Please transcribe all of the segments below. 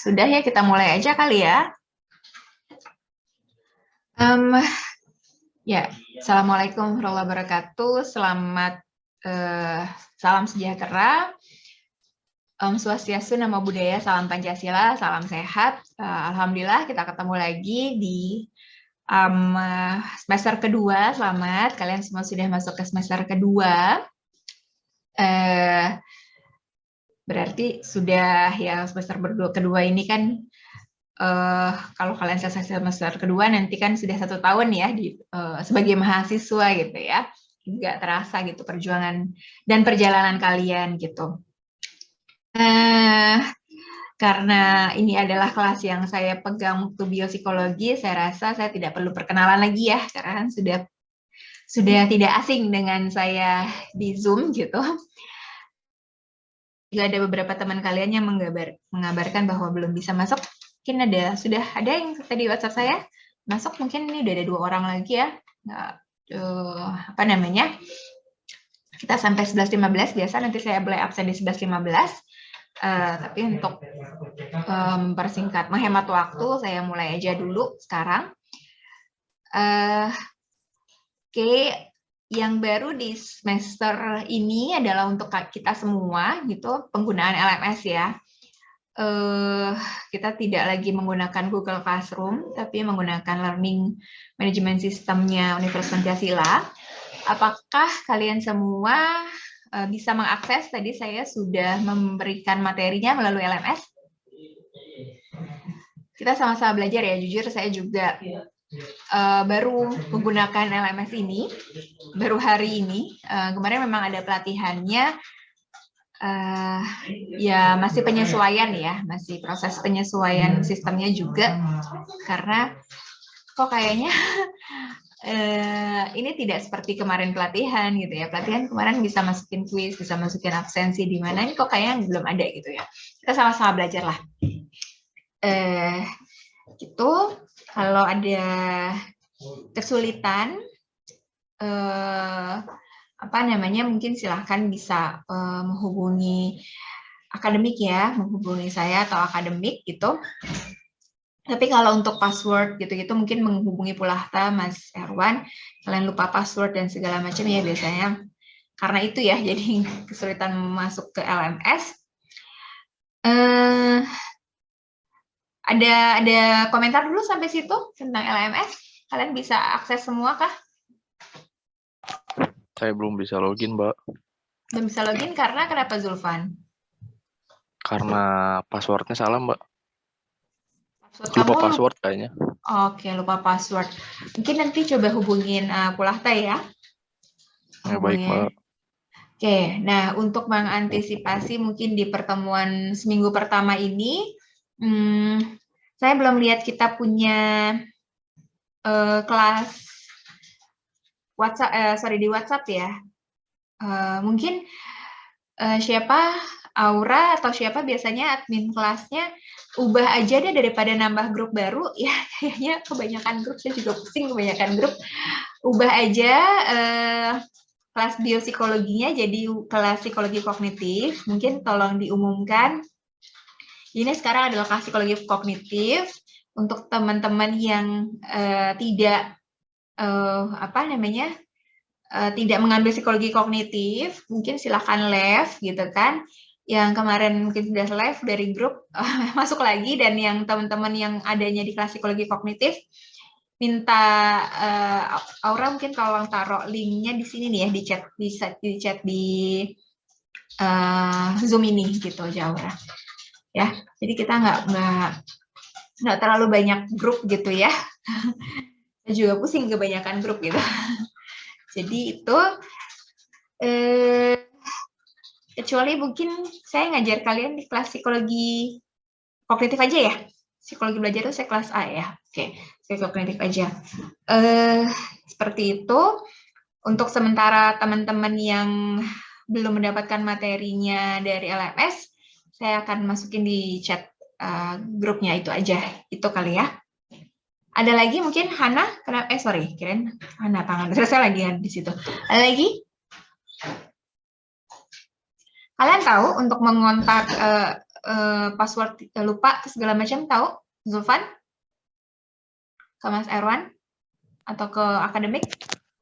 sudah ya, kita mulai aja kali ya. Ya, Assalamualaikum warahmatullahi wabarakatuh. Salam sejahtera. Om Swastiastu, Namo Buddhaya, salam Pancasila, salam sehat. Alhamdulillah kita ketemu lagi di semester kedua. Selamat, kalian semua sudah masuk ke semester kedua. Berarti sudah ya semester kedua ini kan. Kalau kalian selesai semester kedua nanti kan sudah 1 tahun ya sebagai mahasiswa gitu ya, nggak terasa gitu perjuangan dan perjalanan kalian gitu. Karena ini adalah kelas yang saya pegang waktu biopsikologi, saya rasa saya tidak perlu perkenalan lagi ya, karena kan sudah tidak asing dengan saya di Zoom gitu. Juga ada beberapa teman kalian yang mengabarkan bahwa belum bisa masuk. Mungkin sudah ada yang tadi WhatsApp saya masuk, mungkin ini udah ada 2 orang lagi ya. Kita sampai 11.15 biasa, nanti saya boleh absen di 11.15. Tapi untuk mempersingkat, menghemat waktu, saya mulai aja dulu sekarang. Oke, yang baru di semester ini adalah untuk kita semua gitu, penggunaan LMS ya. Kita tidak lagi menggunakan Google Classroom, tapi menggunakan Learning Management System-nya Universitas Pancasila. Apakah kalian semua bisa mengakses? Tadi saya sudah memberikan materinya melalui LMS. Kita sama-sama belajar ya, jujur saya juga baru menggunakan LMS ini, baru hari ini. Kemarin memang ada pelatihannya, ya masih penyesuaian ya, masih proses penyesuaian sistemnya juga, karena kok kayaknya ini tidak seperti kemarin pelatihan gitu ya. Pelatihan kemarin bisa masukin kuis, bisa masukin absensi, di mana ini kok kayaknya belum ada gitu ya. Kita sama-sama belajar lah. Gitu. Kalau ada kesulitan, mungkin silahkan bisa menghubungi akademik ya, menghubungi saya atau akademik gitu. Tapi kalau untuk password gitu-gitu mungkin menghubungi Pulahta, Mas Erwan. Kalian lupa password dan segala macam ya biasanya. Karena itu ya, jadi kesulitan masuk ke LMS. Ada komentar dulu sampai situ tentang LMS? Kalian bisa akses semua kah? Saya belum bisa login, Mbak. Belum bisa login karena kenapa, Zulfan? Karena passwordnya salah, Mbak. Lupa password kayaknya. Oke, lupa password. Mungkin nanti coba hubungin Pulahta ya. Ya, baik, Mbak. Oke, nah untuk mengantisipasi mungkin di pertemuan seminggu pertama ini, saya belum lihat kita punya kelas WhatsApp, di WhatsApp ya. Mungkin siapa, Aura atau siapa biasanya admin kelasnya, ubah aja deh daripada nambah grup baru ya, kayaknya kebanyakan grup, saya juga pusing kebanyakan grup. Ubah aja kelas biopsikologinya jadi kelas psikologi kognitif. Mungkin tolong diumumkan. Ini sekarang adalah kelas psikologi kognitif untuk teman-teman yang tidak tidak mengambil psikologi kognitif, mungkin silakan left gitu kan. Yang kemarin mungkin sudah live dari grup masuk lagi, dan yang teman-teman yang adanya di kelas psikologi kognitif minta Aura mungkin tolong taruh linknya di sini nih ya, di chat di Zoom ini gitu aja Aura. Ya, jadi kita nggak terlalu banyak grup gitu ya. Saya juga pusing kebanyakan grup gitu. Jadi itu kecuali mungkin saya ngajar kalian di kelas psikologi kognitif aja ya. Psikologi belajar itu saya kelas A ya. Oke, saya kognitif aja. Seperti itu. Untuk sementara teman-teman yang belum mendapatkan materinya dari LMS, saya akan masukin di chat grupnya itu aja. Itu kali ya. Ada lagi mungkin Hana? Kirain Hana tangan. Saya lagi di situ. Ada lagi? Kalian tahu untuk mengontak password lupa segala macam, tahu? Zulfan? Ke Mas Erwan? Atau ke akademik?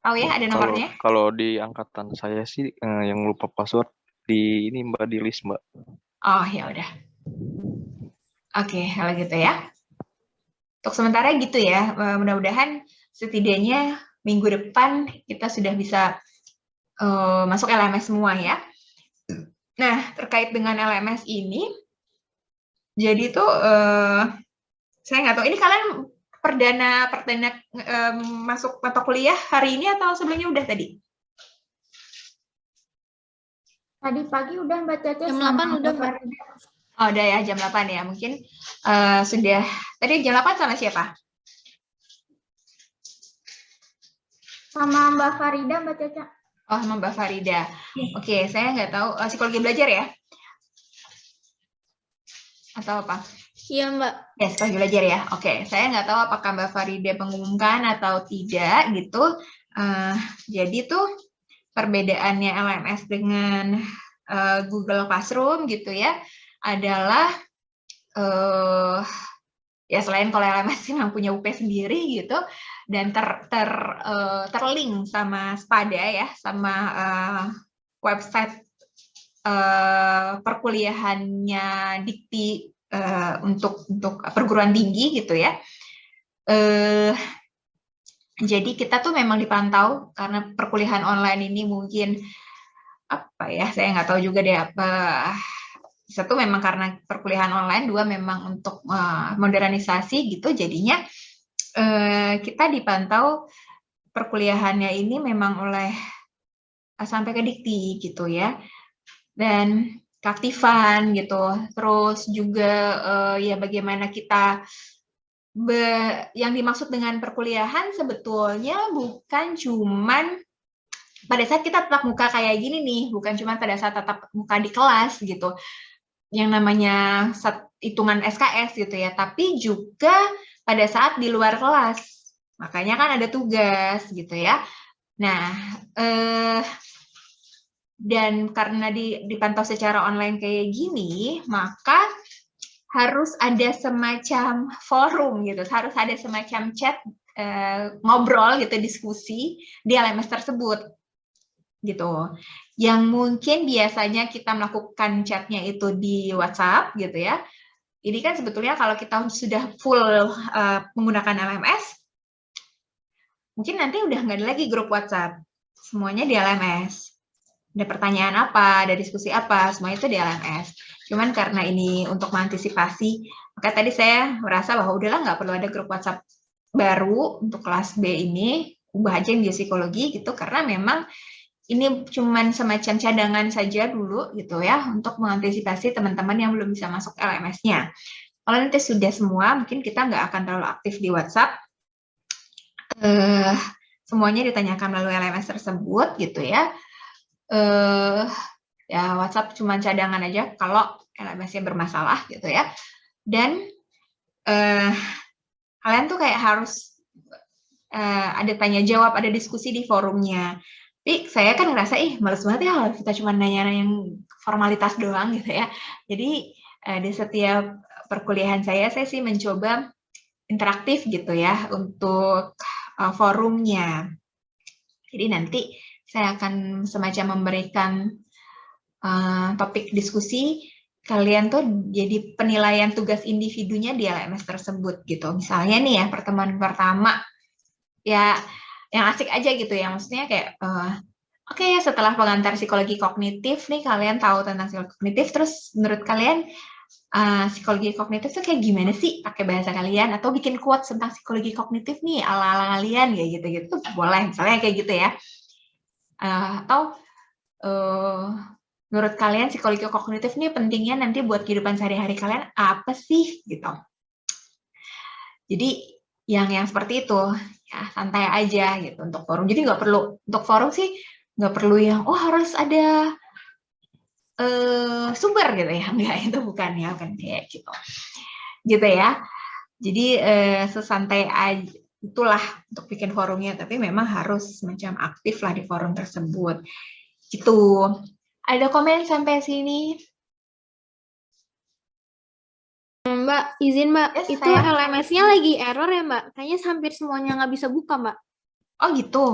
Tahu ya ada nomornya? Kalau di angkatan saya sih yang lupa password di ini Mbak, di list Mbak. Oh ya udah. Oke, kalau gitu ya. Untuk sementara gitu ya. Mudah-mudahan setidaknya minggu depan kita sudah bisa masuk LMS semua ya. Nah, terkait dengan LMS ini, jadi tuh saya nggak tahu ini kalian perdana masuk mata kuliah hari ini atau sebelumnya udah tadi? Tadi pagi udah Mbak Caca. Jam 8 udah Mbak. Oh, udah ya jam 8 ya. Mungkin sudah tadi jam 8 sama siapa? Sama Mbak Farida, Mbak Caca. Oh, sama Mbak Farida. Oke, saya nggak tahu psikologi belajar ya? Atau apa? Iya Mbak. Ya, psikologi belajar ya. Oke, saya nggak tahu apakah Mbak Farida mengumumkan atau tidak gitu. Jadi tuh perbedaannya LMS dengan Google Classroom gitu ya adalah ya selain kalau LMS memang punya UP sendiri gitu dan terlink sama Spada ya, sama website perkuliahannya Dikti untuk perguruan tinggi gitu ya. Jadi kita tuh memang dipantau karena perkuliahan online ini mungkin apa ya, saya nggak tahu juga deh apa. Satu memang karena perkuliahan online, dua memang untuk modernisasi gitu, jadinya kita dipantau perkuliahannya ini memang oleh sampai ke Dikti gitu ya, dan keaktifan gitu, terus juga ya bagaimana kita yang dimaksud dengan perkuliahan sebetulnya bukan cuman pada saat kita tatap muka kayak gini nih, bukan cuma pada saat tatap muka di kelas gitu, yang namanya hitungan SKS gitu ya, tapi juga pada saat di luar kelas. Makanya kan ada tugas gitu ya. Nah, dan karena dipantau secara online kayak gini, maka harus ada semacam forum gitu, harus ada semacam chat, ngobrol gitu, diskusi di LMS tersebut gitu. Yang mungkin biasanya kita melakukan chatnya itu di WhatsApp gitu ya. Ini kan sebetulnya kalau kita sudah full menggunakan LMS, mungkin nanti udah nggak ada lagi grup WhatsApp. Semuanya di LMS. Ada pertanyaan apa, ada diskusi apa, semua itu di LMS. Cuman karena ini untuk mengantisipasi, maka tadi saya merasa bahwa udahlah nggak perlu ada grup WhatsApp baru untuk kelas B ini, ubah aja yang biopsikologi gitu, karena memang ini cuman semacam cadangan saja dulu gitu ya, untuk mengantisipasi teman-teman yang belum bisa masuk LMS-nya. Kalau nanti sudah semua, mungkin kita nggak akan terlalu aktif di WhatsApp. Semuanya ditanyakan melalui LMS tersebut gitu ya. Ya WhatsApp cuma cadangan aja kalau LMS-nya bermasalah gitu ya. Dan kalian tuh kayak harus ada tanya jawab, ada diskusi di forumnya. Tapi saya kan ngerasa, males banget ya kalau kita cuma nanya-nanya yang formalitas doang gitu ya. Jadi di setiap perkuliahan saya sih mencoba interaktif gitu ya untuk forumnya. Jadi nanti saya akan semacam memberikan topik diskusi, kalian tuh jadi penilaian tugas individunya di LMS tersebut gitu. Misalnya nih ya, pertemuan pertama, ya yang asik aja gitu ya, maksudnya kayak oke, setelah pengantar psikologi kognitif nih, kalian tahu tentang psikologi kognitif, terus menurut kalian psikologi kognitif tuh kayak gimana sih pakai bahasa kalian, atau bikin quotes tentang psikologi kognitif nih ala-ala kalian kayak gitu-gitu boleh, misalnya kayak gitu ya. Atau menurut kalian psikologi kognitif nih pentingnya nanti buat kehidupan sehari-hari kalian apa sih gitu. Jadi yang seperti itu ya, santai aja gitu untuk forum. Jadi nggak perlu, untuk forum sih nggak perlu yang harus ada sumber gitu ya, enggak, itu bukan ya, bukan kayak gitu ya. Jadi sesantai aja itulah untuk bikin forumnya, tapi memang harus macam aktif lah di forum tersebut gitu. Ada komen sampai sini? Mbak, izin Mbak, Yes, itu sayang. LMS-nya lagi error ya Mbak? Kayaknya hampir semuanya nggak bisa buka Mbak. Oh gitu.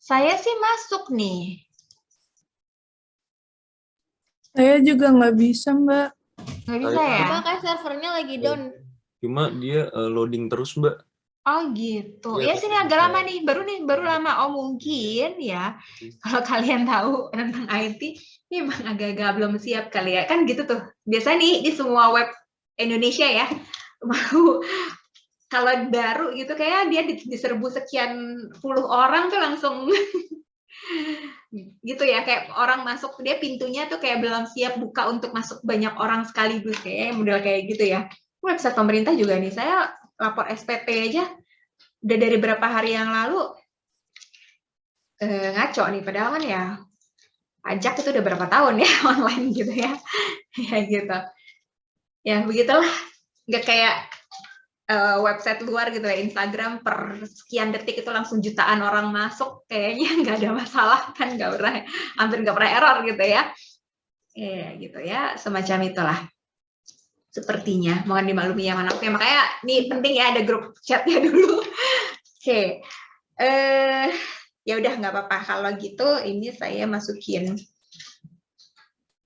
Saya sih masuk nih. Saya juga nggak bisa, Mbak. Nggak bisa Saya- ya? Coba kayak servernya lagi down. Cuma dia loading terus, Mbak. Oh gitu. Iya, Ya sini bisa. agak lama nih, baru lama. Oh mungkin ya. Kalau kalian tahu tentang IT, ini emang agak-agak belum siap kali ya. Kan gitu tuh. Biasa nih di semua web Indonesia ya. Mau kalau baru gitu kayak dia diserbu sekian puluh orang tuh langsung gitu ya, kayak orang masuk dia pintunya tuh kayak belum siap buka untuk masuk banyak orang sekaligus, kayak model kayak gitu ya. Website pemerintah juga nih, saya lapor SPP aja udah dari berapa hari yang lalu ngaco nih, padahal kan ya pajak itu udah berapa tahun ya online gitu ya. Ya gitu. Ya begitulah, nggak kayak website luar gitu ya, Instagram per sekian detik itu langsung jutaan orang masuk, kayaknya nggak ada masalah kan, nggak pernah, hampir nggak pernah error gitu ya. Gitu ya, semacam itulah. Sepertinya, mohon dimaklumi ya Oke, makanya ini penting ya ada grup chatnya dulu. Oke, ya udah nggak apa-apa kalau gitu, ini saya masukin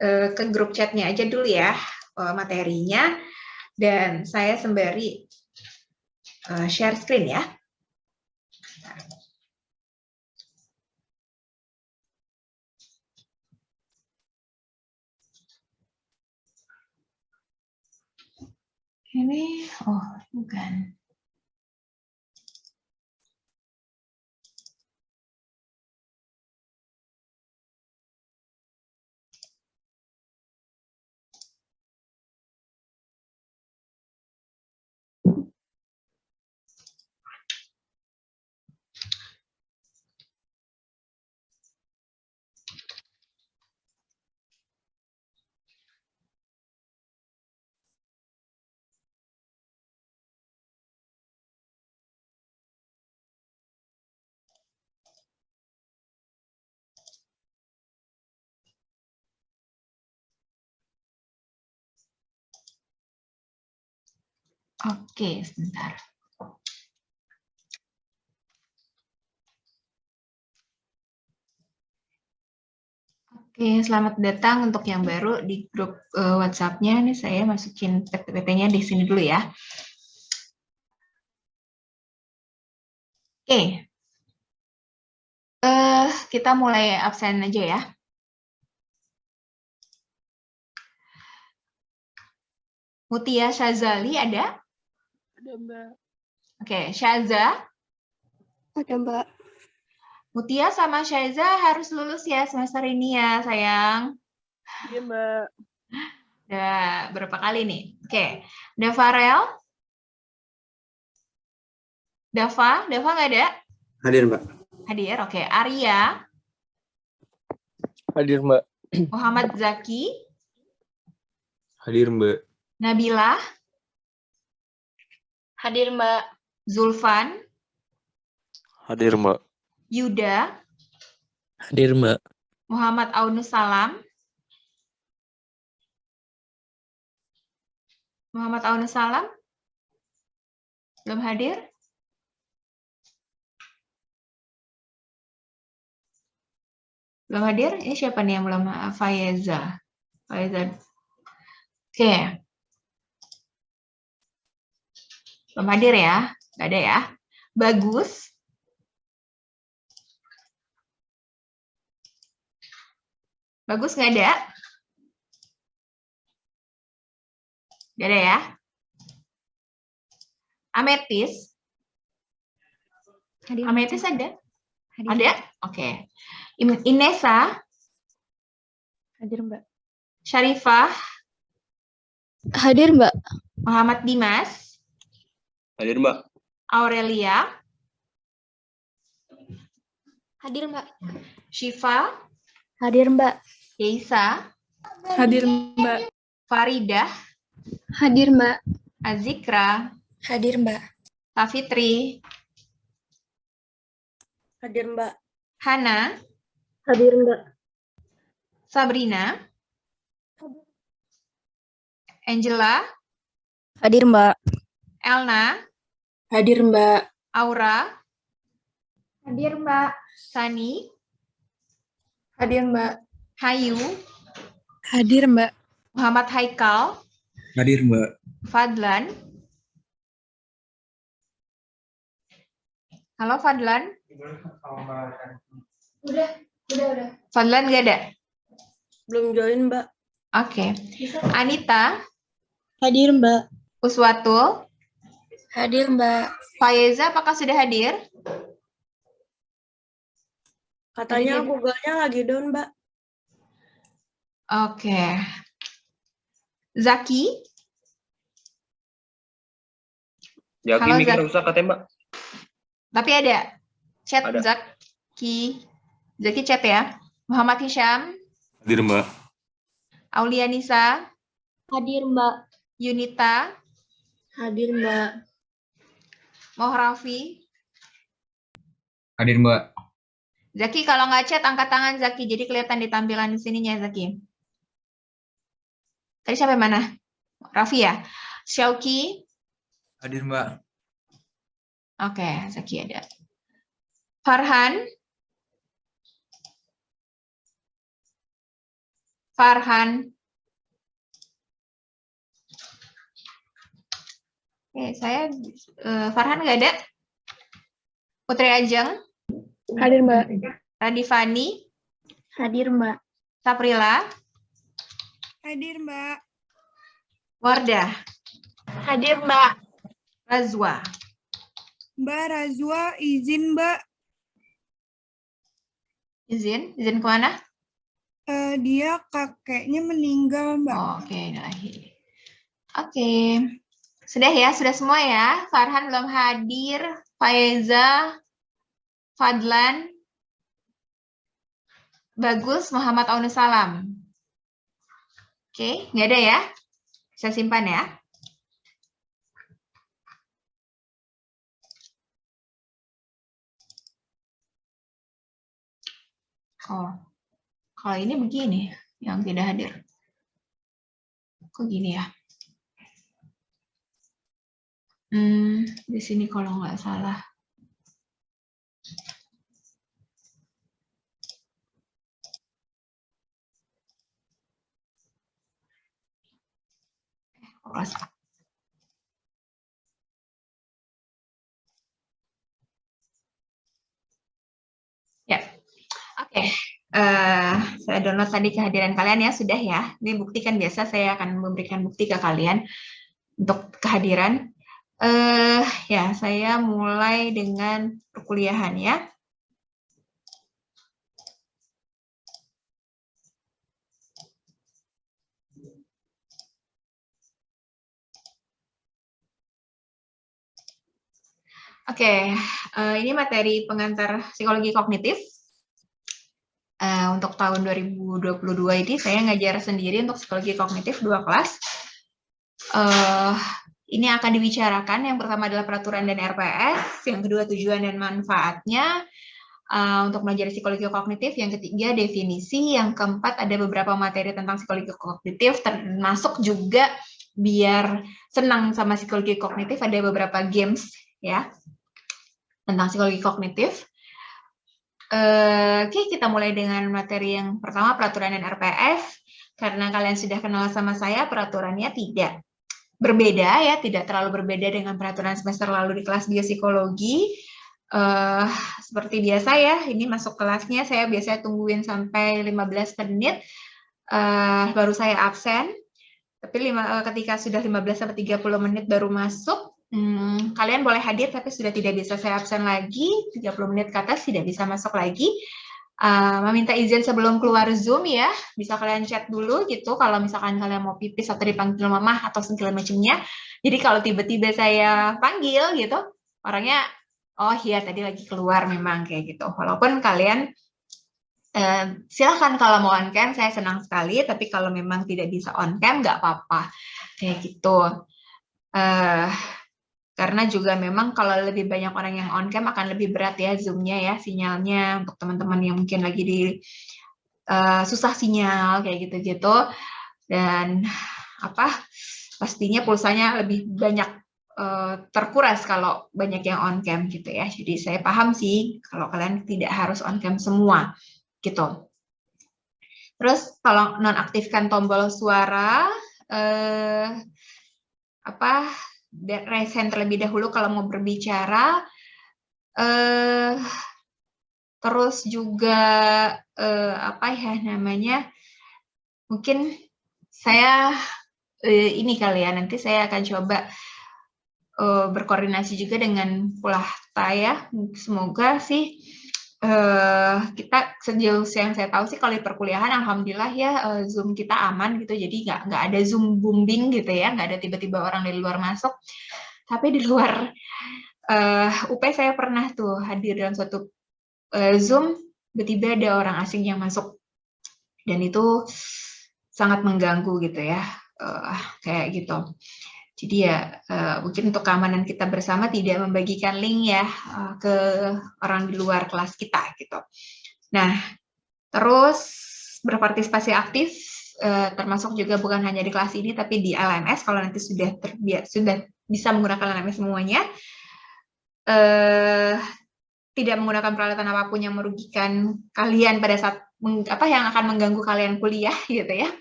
ke grup chatnya aja dulu ya materinya, dan saya sembari share screen ya. Ini, oh bukan. Oke, sebentar. Oke, selamat datang untuk yang baru di grup WhatsApp-nya. Ini saya masukin PPT-nya di sini dulu ya. Oke, kita mulai absen aja ya. Mutia Syazali ada? Ada, Mbak. Oke, Syaza. Ada Mbak. Mutia sama Syaza harus lulus ya semester ini ya, sayang. Iya, Mbak. Udah berapa kali nih? Oke, Davarel. Dava nggak ada? Hadir, Mbak. Hadir, oke. Arya. Hadir, Mbak. Muhammad Zaki. Hadir, Mbak. Nabila. Hadir Mbak. Zulfan. Hadir, Mbak. Yuda. Hadir, Mbak. Muhammad Aunus Salam. Muhammad Aunus Salam. Belum hadir? Belum hadir? Ini siapa nih yang belum? Fayeza. Oke. Belum hadir ya? Nggak ada ya? Bagus. Bagus nggak ada? Nggak ada ya? Ametis. Ametis ada? Ada? Oke. Inesa. Hadir, Mbak. Syarifah. Hadir Mbak. Muhammad Dimas. Hadir, Mbak. Aurelia. Hadir Mbak. Syifa. Hadir Mbak. Yeisa. Hadir, Mbak. Faridah. Hadir Mbak. Azikra. Hadir Mbak. Safitri. Hadir Mbak. Hana. Hadir Mbak. Sabrina. Angela. Hadir, Mbak. Elna, Hadir, Mbak. Aura, Hadir, Mbak. Sani, Hadir, Mbak. Hayu, Hadir, Mbak. Muhammad Haikal, Hadir, Mbak. Fadlan. Halo Fadlan. Udah. Fadlan nggak ada? Belum join, Mbak. Oke. Anita, Hadir, Mbak. Uswatul, Hadir, Mbak. Faiza apakah sudah hadir? Katanya Hadir. Google-nya lagi down, Mbak. Oke. Zaki, Jaki Halo, mikir Zak. rusak katanya, Mbak. tapi ada chat Ada. Zaki chat ya. Muhammad Hisham, Hadir, Mbak. Aulianisa, Hadir, Mbak. Yunita, Hadir, Mbak. Mohrafi. Hadir, Mbak. Zaki kalau nggak chat angkat tangan Zaki, jadi kelihatan di tampilan di sininya Zaki. Tadi sampai mana? Raffi ya? Syauki. Hadir, Mbak. Oke, Zaki ada. Farhan. Oke, saya Farhan nggak ada. Putri Ajeng, Hadir, Mbak. Radifani, Hadir, Mbak. Saprila, Hadir, Mbak. Wardah, Hadir, Mbak. Razwa. Mbak Razwa izin, Mbak. Izin kemana? Dia kakeknya meninggal, Mbak. Oh, oke, ilahi. Oke. Sudah ya, sudah semua ya. Farhan belum hadir, Faiza, Fadlan, Bagus, Muhammad Aunusalam. Oke, nggak ada ya? Saya simpan ya. Oh, kalau ini begini, yang tidak hadir. Kok gini ya? Di sini kalau nggak salah. Ya, oke. Saya download tadi kehadiran kalian ya, sudah ya. Ini bukti kan biasa saya akan memberikan bukti ke kalian untuk kehadiran. Ya, saya mulai dengan perkuliahan ya. Oke, ini materi pengantar psikologi kognitif. Untuk tahun 2022 ini saya ngajar sendiri untuk psikologi kognitif 2 kelas. Ini akan dibicarakan, yang pertama adalah peraturan dan RPS, yang kedua tujuan dan manfaatnya untuk belajar psikologi kognitif, yang ketiga definisi, yang keempat ada beberapa materi tentang psikologi kognitif, termasuk juga biar senang sama psikologi kognitif ada beberapa games ya tentang psikologi kognitif. Oke, kita mulai dengan materi yang pertama, peraturan dan RPS. Karena kalian sudah kenal sama saya, peraturannya tidak berbeda ya, tidak terlalu berbeda dengan peraturan semester lalu di kelas biopsikologi. Seperti biasa ya, ini masuk kelasnya saya biasanya tungguin sampai 15 menit, baru saya absen. Tapi ketika sudah 15-30 menit baru masuk, kalian boleh hadir tapi sudah tidak bisa saya absen lagi, 30 menit ke atas tidak bisa masuk lagi. Meminta izin sebelum keluar Zoom ya, bisa kalian chat dulu gitu kalau misalkan kalian mau pipis atau dipanggil mamah atau segala macamnya. Jadi kalau tiba-tiba saya panggil gitu, orangnya oh iya tadi lagi keluar memang kayak gitu. Walaupun kalian silahkan kalau mau on cam, saya senang sekali, tapi kalau memang tidak bisa on cam nggak apa-apa kayak gitu. Karena juga memang kalau lebih banyak orang yang on cam akan lebih berat ya Zoom-nya ya, sinyalnya untuk teman-teman yang mungkin lagi di susah sinyal kayak gitu-gitu. Dan pastinya pulsanya lebih banyak terkuras kalau banyak yang on cam gitu ya. Jadi saya paham sih kalau kalian tidak harus on cam semua gitu. Terus tolong nonaktifkan tombol suara, raise hand terlebih dahulu kalau mau berbicara. Terus juga mungkin saya ini kali ya, nanti saya akan coba berkoordinasi juga dengan Pulahta ya. Semoga sih kita sejauh yang saya tahu sih kalau di perkuliahan alhamdulillah ya Zoom kita aman gitu, jadi nggak ada Zoom booming gitu ya, nggak ada tiba-tiba orang dari luar masuk. Tapi di luar UP saya pernah tuh hadir dalam suatu Zoom, tiba-tiba ada orang asing yang masuk dan itu sangat mengganggu gitu ya, kayak gitu. Jadi ya mungkin untuk keamanan kita bersama tidak membagikan link ya ke orang di luar kelas kita gitu. Nah, terus berpartisipasi aktif termasuk juga bukan hanya di kelas ini tapi di LMS kalau nanti sudah bisa menggunakan LMS semuanya. Tidak menggunakan peralatan apapun yang merugikan kalian pada saat yang akan mengganggu kalian kuliah gitu ya.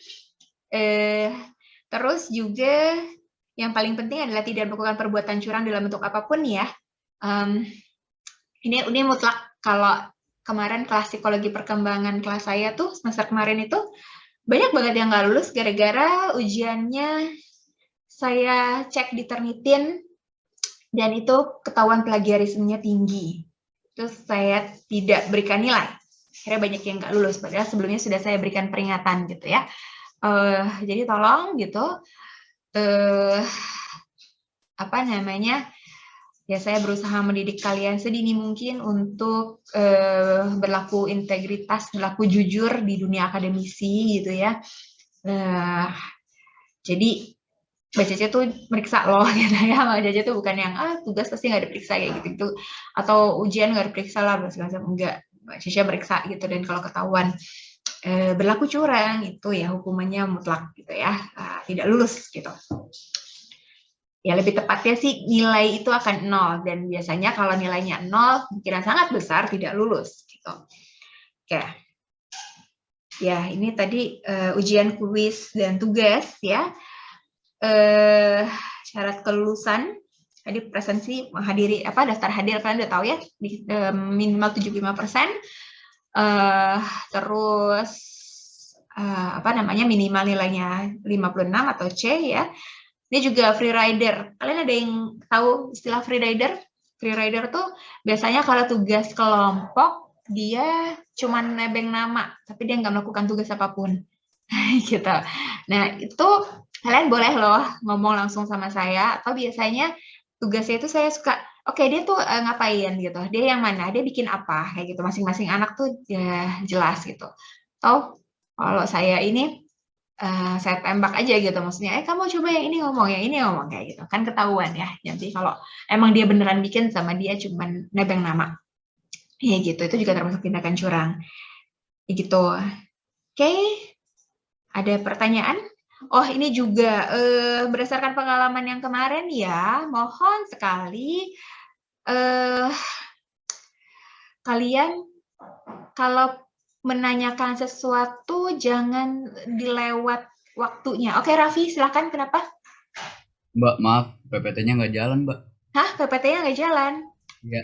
Terus juga yang paling penting adalah tidak melakukan perbuatan curang dalam bentuk apapun ya. Ini mutlak. Kalau kemarin kelas psikologi perkembangan kelas saya tuh semester kemarin itu banyak banget yang nggak lulus gara-gara ujiannya saya cek di Turnitin dan itu ketahuan plagiarismenya tinggi. Terus saya tidak berikan nilai. Akhirnya banyak yang nggak lulus. Padahal sebelumnya sudah saya berikan peringatan gitu ya. Jadi tolong gitu. Ya saya berusaha mendidik kalian sedini mungkin untuk berlaku integritas, berlaku jujur di dunia akademisi gitu ya. Jadi Mbak Cece tuh meriksa loh gitu ya. Mbak Cece tuh bukan yang tugas pasti nggak diperiksa kayak gitu atau ujian nggak diperiksa lah, enggak. Mbak Cece meriksa gitu, dan kalau ketahuan berlaku curang itu ya hukumannya mutlak gitu ya, tidak lulus gitu. Ya lebih tepatnya sih nilai itu akan 0 dan biasanya kalau nilainya 0 kemungkinan sangat besar tidak lulus gitu. Oke. Ya, ini tadi ujian kuis dan tugas ya. Syarat kelulusan tadi presensi menghadiri daftar hadir kalian udah tahu ya, minimal 75%. Terus minimal nilainya 56 atau C ya. Ini juga free rider. Kalian ada yang tahu istilah free rider? Free rider tuh biasanya kalau tugas kelompok dia cuma nebeng nama, tapi dia nggak melakukan tugas apapun. Gitu. Nah, itu kalian boleh loh ngomong langsung sama saya, atau biasanya tugasnya itu saya suka, oke, dia tuh ngapain gitu, dia yang mana, dia bikin apa, kayak gitu. Masing-masing anak tuh ya jelas gitu. Atau kalau saya ini saya tembak aja gitu, maksudnya kamu coba yang ini ngomong kayak gitu, kan ketahuan ya. Nanti kalau emang dia beneran bikin sama dia cuman nebeng nama, ya gitu, itu juga termasuk tindakan curang, ya gitu. Oke, ada pertanyaan? Oh, ini juga berdasarkan pengalaman yang kemarin ya, mohon sekali kalian kalau menanyakan sesuatu jangan dilewat waktunya. Oke, Raffi, silakan. Kenapa? Mbak, maaf, PPT-nya nggak jalan, Mbak. Hah, PPT-nya nggak jalan? Iya.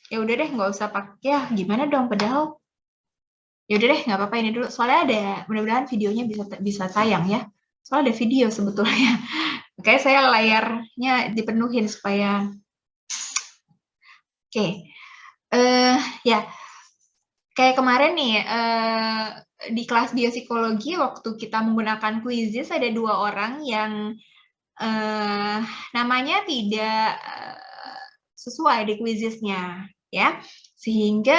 Ya udah deh, nggak usah pakai. Ya, gimana dong, padahal. Ya udah deh, nggak apa-apa ini dulu. Soalnya ada, mudah-mudahan videonya bisa tayang ya. Soalnya ada video sebetulnya. Oke, saya layarnya dipenuhin supaya. Oke. Ya. Kayak kemarin nih, di kelas biopsikologi waktu kita menggunakan quizzes ada 2 orang yang namanya tidak sesuai di quizzesnya, ya. Sehingga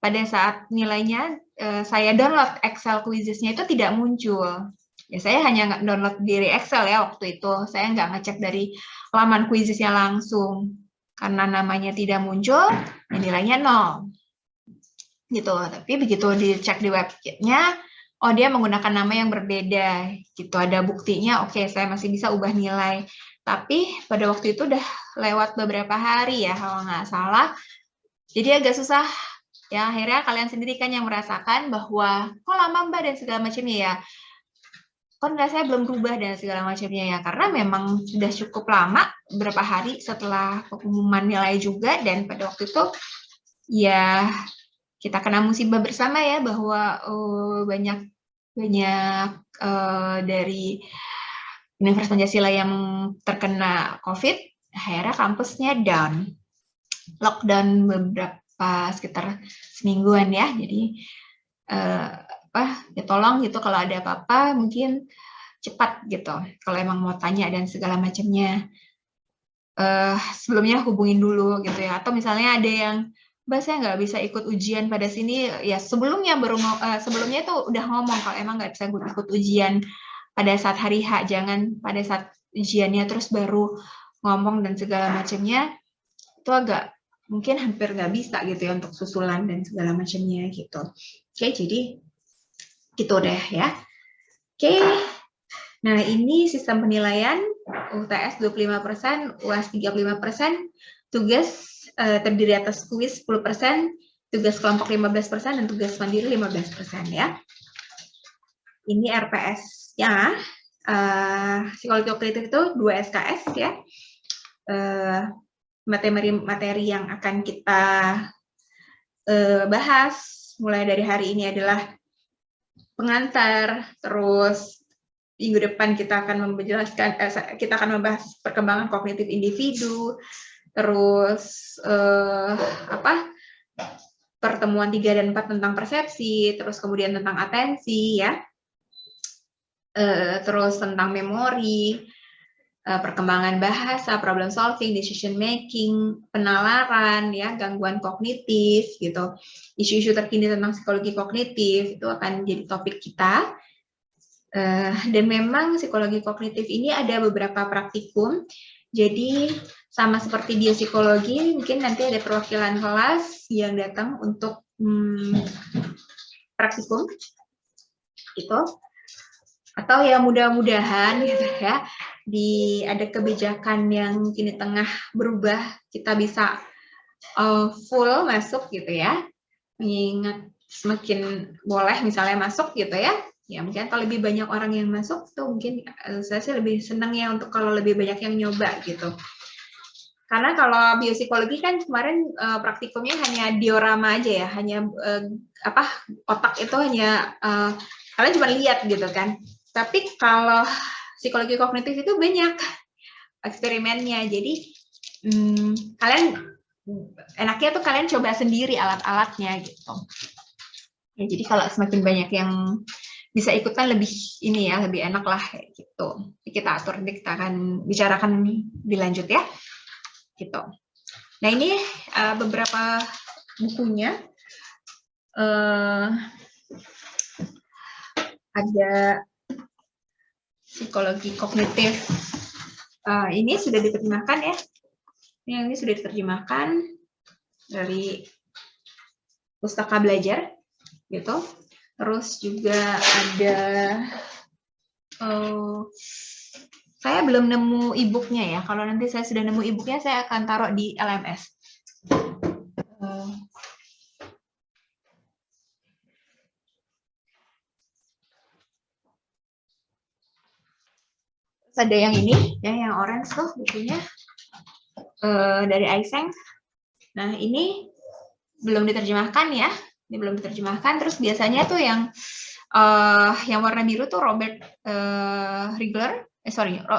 pada saat nilainya saya download Excel quizzesnya itu tidak muncul. Ya saya hanya download dari Excel ya waktu itu, saya nggak ngecek dari laman quizzesnya langsung. Karena namanya tidak muncul, nilainya 0. Gitu, tapi begitu dicek di websitenya, oh dia menggunakan nama yang berbeda gitu, ada buktinya, oke, saya masih bisa ubah nilai. Tapi pada waktu itu udah lewat beberapa hari ya kalau nggak salah, jadi agak susah ya. Akhirnya kalian sendiri kan yang merasakan bahwa kok lama Mbak dan segala macamnya ya, kok nggak, saya belum berubah dan segala macamnya ya, karena memang sudah cukup lama, beberapa hari setelah pengumuman nilai juga, dan pada waktu itu ya kita kena musibah bersama ya, bahwa banyak dari Universitas Pancasila yang terkena COVID, akhirnya kampusnya down, lockdown beberapa sekitar semingguan ya. Jadi ya tolong gitu kalau ada apa-apa mungkin cepat gitu, kalau emang mau tanya dan segala macamnya, sebelumnya hubungin dulu gitu ya. Atau misalnya ada yang, Mbak saya nggak bisa ikut ujian pada sini, ya sebelumnya sebelumnya tuh udah ngomong kalau emang nggak bisa ikut ujian pada saat hari H, jangan pada saat ujiannya terus baru ngomong dan segala macamnya, itu agak mungkin hampir nggak bisa gitu ya untuk susulan dan segala macamnya gitu. Oke, jadi gitu deh ya. Oke, nah ini sistem penilaian, UTS 25%, UAS 35%, tugas terdiri atas kuis 10%, tugas kelompok 15%, dan tugas mandiri 15% ya. Ini RPS-nya, psikologi kognitif itu 2 SKS ya. Materi yang akan kita bahas mulai dari hari ini adalah pengantar, terus minggu depan kita akan menjelaskan, kita akan membahas perkembangan kognitif individu, terus pertemuan 3 dan 4 tentang persepsi, terus kemudian tentang atensi ya, terus tentang memori, perkembangan bahasa, problem solving, decision making, penalaran, ya, gangguan kognitif, gitu. Isu-isu terkini tentang psikologi kognitif itu akan jadi topik kita. Dan memang psikologi kognitif ini ada beberapa praktikum. Jadi sama seperti biopsikologi, mungkin nanti ada perwakilan kelas yang datang untuk praktikum, gitu. Atau ya mudah-mudahan gitu ya, ada kebijakan yang kini tengah berubah, kita bisa full masuk gitu ya, mengingat semakin boleh misalnya masuk gitu ya, ya mungkin kalau lebih banyak orang yang masuk tuh mungkin saya sih lebih senang ya untuk kalau lebih banyak yang nyoba gitu. Karena kalau biopsikologi kan kemarin praktikumnya hanya diorama aja ya, hanya otak itu hanya kalian cuma lihat gitu kan. Tapi kalau psikologi kognitif itu banyak eksperimennya, jadi kalian enaknya tuh kalian coba sendiri alat-alatnya gitu. Ya, jadi kalau semakin banyak yang bisa ikutan lebih ini ya, lebih enak lah gitu. Kita atur, nanti kita akan bicarakan dilanjut ya, gitu. Nah ini beberapa bukunya, ada psikologi kognitif, ini sudah diterjemahkan ya, ini sudah diterjemahkan dari Pustaka Belajar gitu. Terus juga ada, saya belum nemu e-booknya ya, kalau nanti saya sudah nemu e-booknya saya akan taruh di LMS. Ada yang ini ya, yang orange tuh bukunya, dari Aiseng. Nah ini belum diterjemahkan ya, ini belum diterjemahkan. Terus biasanya tuh yang warna biru tuh Robert Rigler,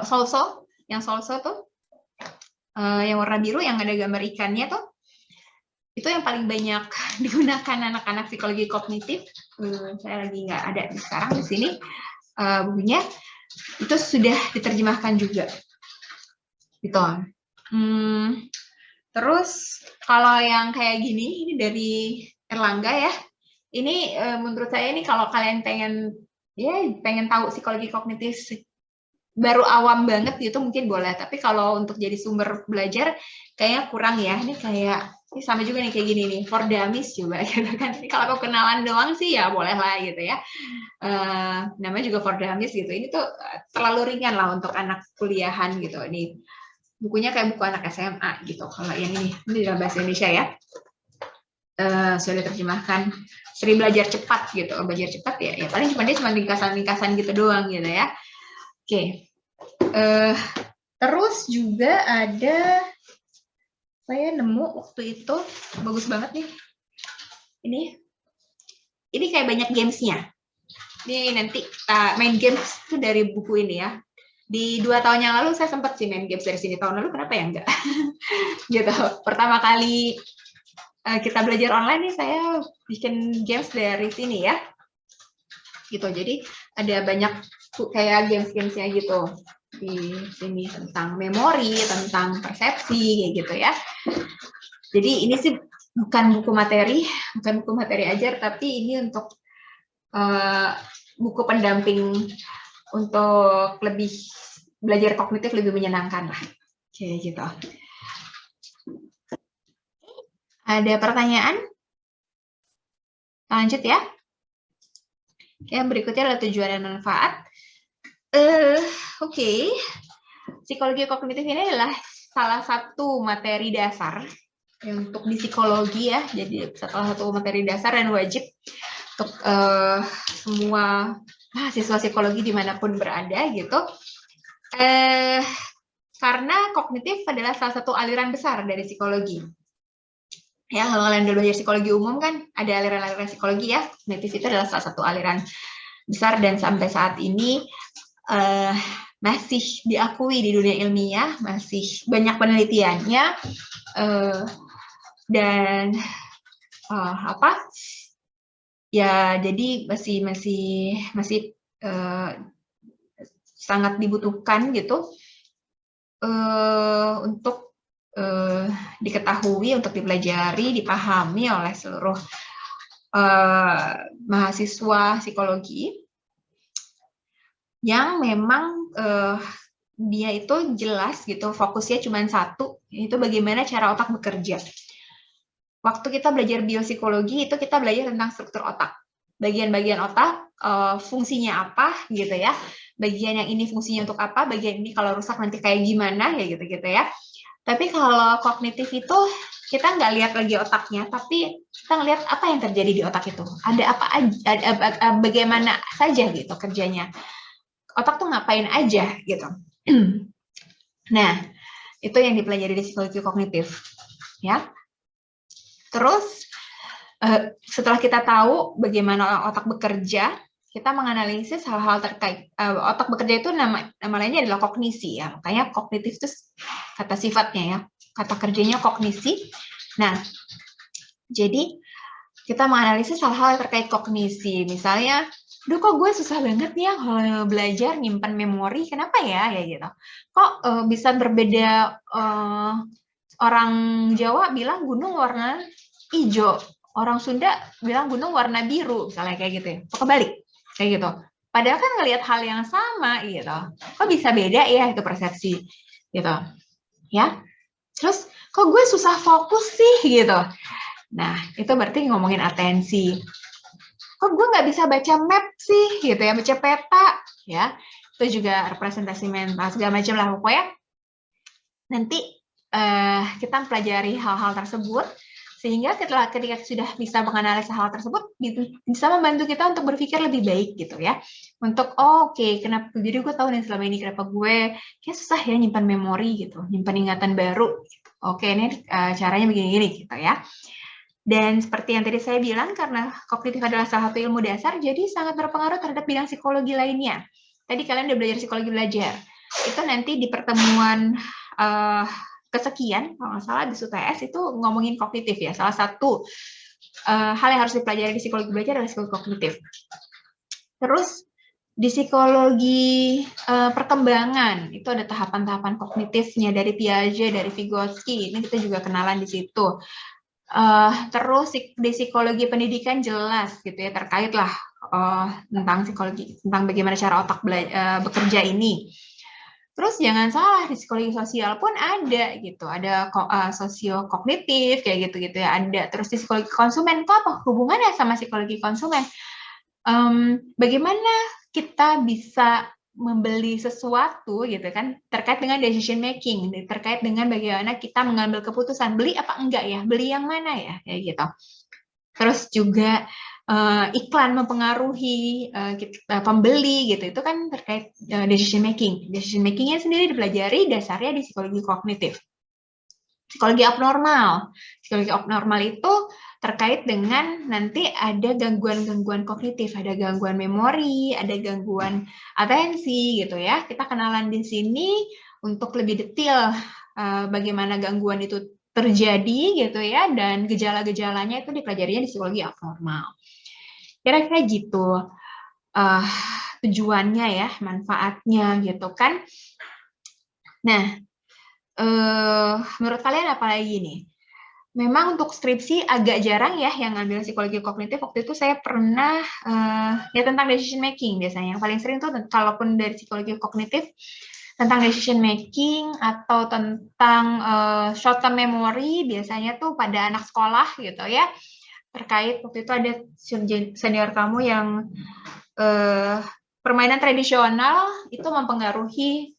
Solso, yang Solso tuh, yang warna biru yang ada gambar ikannya tuh, itu yang paling banyak digunakan anak-anak psikologi kognitif. Saya lagi nggak ada sekarang di sini bukunya. Itu sudah diterjemahkan juga gitu. Terus kalau yang kayak gini, ini dari Erlangga ya, ini menurut saya ini kalau kalian pengen tahu psikologi kognitif baru awam banget gitu mungkin boleh, tapi kalau untuk jadi sumber belajar kayaknya kurang ya. Ini kayak Ini sama juga nih kayak gini nih, for dummies juga gitu kan. Kalau aku kenalan doang sih ya boleh lah gitu ya. Namanya juga for dummies gitu. Ini tuh terlalu ringan lah untuk anak kuliahan gitu. Ini bukunya kayak buku anak SMA gitu. Kalau yang ini dalam bahasa Indonesia ya. Sudah diterjemahkan. Seri belajar cepat gitu. Belajar cepat ya paling dia cuma ringkasan-ringkasan gitu doang gitu ya. Oke. Terus juga ada, saya nemu waktu itu bagus banget nih. Ini kayak banyak gamesnya. Ini nanti main games itu dari buku ini ya. Di 2 tahun yang lalu saya sempat sih main games dari sini. Tahun lalu kenapa ya enggak? Gitu. Pertama kali kita belajar online nih saya bikin games dari sini ya. Gitu. Jadi ada banyak kayak games-gamesnya gitu di sini tentang memori, tentang persepsi kayak gitu ya. Jadi ini sih bukan buku materi ajar, tapi ini untuk buku pendamping untuk lebih belajar kognitif lebih menyenangkan lah. Kayak gitu. Ada pertanyaan? Lanjut ya. Oke, berikutnya adalah tujuan dan manfaat. Oke. Psikologi kognitif ini adalah salah satu materi dasar untuk di psikologi ya. Jadi salah satu materi dasar dan wajib untuk semua mahasiswa psikologi dimanapun berada gitu. Karena kognitif adalah salah satu aliran besar dari psikologi. Ya, kalau kalian udah belajar psikologi umum kan ada aliran-aliran psikologi ya. Kognitif itu adalah salah satu aliran besar dan sampai saat ini masih diakui di dunia ilmiah, masih banyak penelitiannya dan ya jadi masih sangat dibutuhkan gitu untuk diketahui, untuk dipelajari, dipahami oleh seluruh mahasiswa psikologi yang memang dia itu jelas gitu fokusnya cuma satu, itu bagaimana cara otak bekerja. Waktu kita belajar biopsikologi itu kita belajar tentang struktur otak, bagian-bagian otak fungsinya apa gitu ya, bagian yang ini fungsinya untuk apa, bagian ini kalau rusak nanti kayak gimana ya gitu-gitu ya. Tapi kalau kognitif itu kita nggak lihat lagi otaknya, tapi kita ngelihat apa yang terjadi di otak itu, ada apa aja, bagaimana saja gitu kerjanya. Otak tuh ngapain aja gitu. Nah, itu yang dipelajari di psikologi kognitif, ya. Terus setelah kita tahu bagaimana otak bekerja, kita menganalisis hal-hal terkait otak bekerja itu nama lainnya adalah kognisi ya. Makanya kognitif itu kata sifatnya ya, kata kerjanya kognisi. Nah, jadi kita menganalisis hal-hal terkait kognisi, misalnya duh kok gue susah banget nih ya kalau belajar nyimpan memori, kenapa ya gitu. Kok bisa berbeda, orang Jawa bilang gunung warna hijau, orang Sunda bilang gunung warna biru, misalnya kayak gitu ya. Kok kebalik, kayak gitu. Padahal kan ngelihat hal yang sama gitu. Kok bisa beda ya itu persepsi gitu. Ya. Terus kok gue susah fokus sih gitu. Nah, itu berarti ngomongin atensi. Kok gue nggak bisa baca map sih gitu ya, baca peta ya, itu juga representasi mental segala macam lah pokoknya. Nanti kita pelajari hal-hal tersebut sehingga ketika sudah bisa menganalisa hal tersebut bisa membantu kita untuk berpikir lebih baik gitu ya, untuk oke, kenapa jadi gue tahu nih selama ini kenapa gue kayak susah ya nyimpan memori gitu, nyimpan ingatan baru gitu. Oke, ini caranya begini-gini gitu ya. Dan seperti yang tadi saya bilang, karena kognitif adalah salah satu ilmu dasar, jadi sangat berpengaruh terhadap bidang psikologi lainnya. Tadi kalian udah belajar psikologi belajar. Itu nanti di pertemuan kesekian, kalau nggak salah di UTS itu ngomongin kognitif ya. Salah satu hal yang harus dipelajari di psikologi belajar adalah psikologi kognitif. Terus di psikologi perkembangan, itu ada tahapan-tahapan kognitifnya dari Piaget, dari Vygotsky. Ini kita juga kenalan di situ. Terus di psikologi pendidikan jelas gitu ya, terkait lah tentang psikologi, tentang bagaimana cara otak bekerja ini. Terus jangan salah, di psikologi sosial pun ada gitu, ada sosio-kognitif kayak gitu-gitu ya, ada. Terus di psikologi konsumen itu apa hubungannya sama psikologi konsumen? Bagaimana kita bisa membeli sesuatu gitu kan, terkait dengan decision making, terkait dengan bagaimana kita mengambil keputusan beli apa enggak ya, beli yang mana ya, kayak gitu. Terus juga iklan mempengaruhi pembeli gitu, itu kan terkait decision making. Decision makingnya sendiri dipelajari dasarnya di psikologi kognitif. Psikologi abnormal. Psikologi abnormal itu terkait dengan nanti ada gangguan-gangguan kognitif, ada gangguan memori, ada gangguan atensi gitu ya. Kita kenalan di sini untuk lebih detail bagaimana gangguan itu terjadi gitu ya, dan gejala-gejalanya itu dipelajarinya di psikologi abnormal. Kira-kira gitu tujuannya ya, manfaatnya gitu kan. Nah, menurut kalian apa lagi nih? Memang untuk skripsi agak jarang ya yang ngambil psikologi kognitif. Waktu itu saya pernah ya tentang decision making biasanya. Yang paling sering tuh kalaupun dari psikologi kognitif tentang decision making atau tentang short term memory biasanya tuh pada anak sekolah gitu ya. Terkait waktu itu ada senior kamu yang permainan tradisional itu mempengaruhi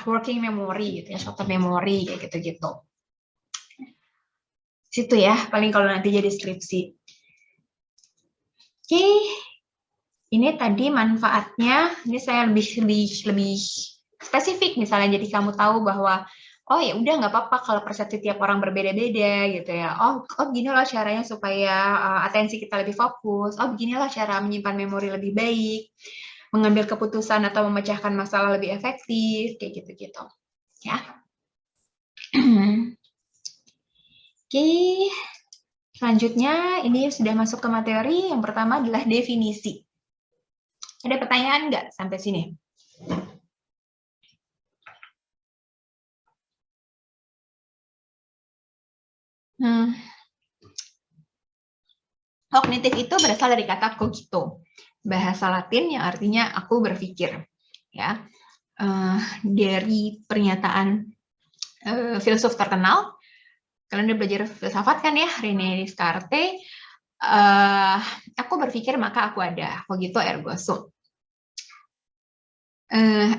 working memory gitu ya, short term memory kayak gitu-gitu. Situ ya, paling kalau nanti jadi skripsi. Oke, ini tadi manfaatnya. Ini saya lebih spesifik misalnya, jadi kamu tahu bahwa oh ya udah nggak apa-apa kalau persepsi tiap orang berbeda-beda gitu ya. Oh gini loh caranya supaya atensi kita lebih fokus. Oh beginilah cara menyimpan memori lebih baik, mengambil keputusan atau memecahkan masalah lebih efektif kayak gitu-gitu. Ya. Oke. Selanjutnya ini sudah masuk ke materi. Yang pertama adalah definisi. Ada pertanyaan nggak sampai sini? Kognitif itu berasal dari kata cogito, bahasa Latin yang artinya aku berpikir. Ya, dari pernyataan filsuf terkenal, kalian udah belajar filsafat kan ya, René Descartes. Aku berpikir maka aku ada, cogito ergo sum.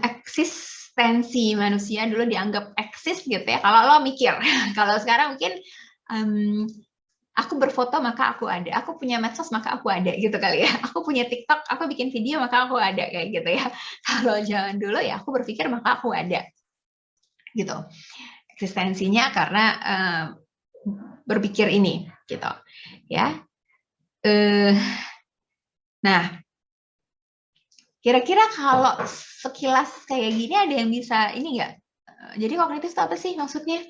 Eksistensi manusia dulu dianggap eksis gitu ya, kalau lo mikir. Kalau sekarang mungkin aku berfoto maka aku ada, aku punya medsos maka aku ada gitu kali ya, aku punya TikTok, aku bikin video maka aku ada kayak gitu ya. Kalau zaman dulu ya aku berpikir maka aku ada gitu, eksistensinya karena berpikir ini gitu ya. Nah, kira-kira kalau sekilas kayak gini ada yang bisa ini nggak? Jadi kognitif itu apa sih maksudnya?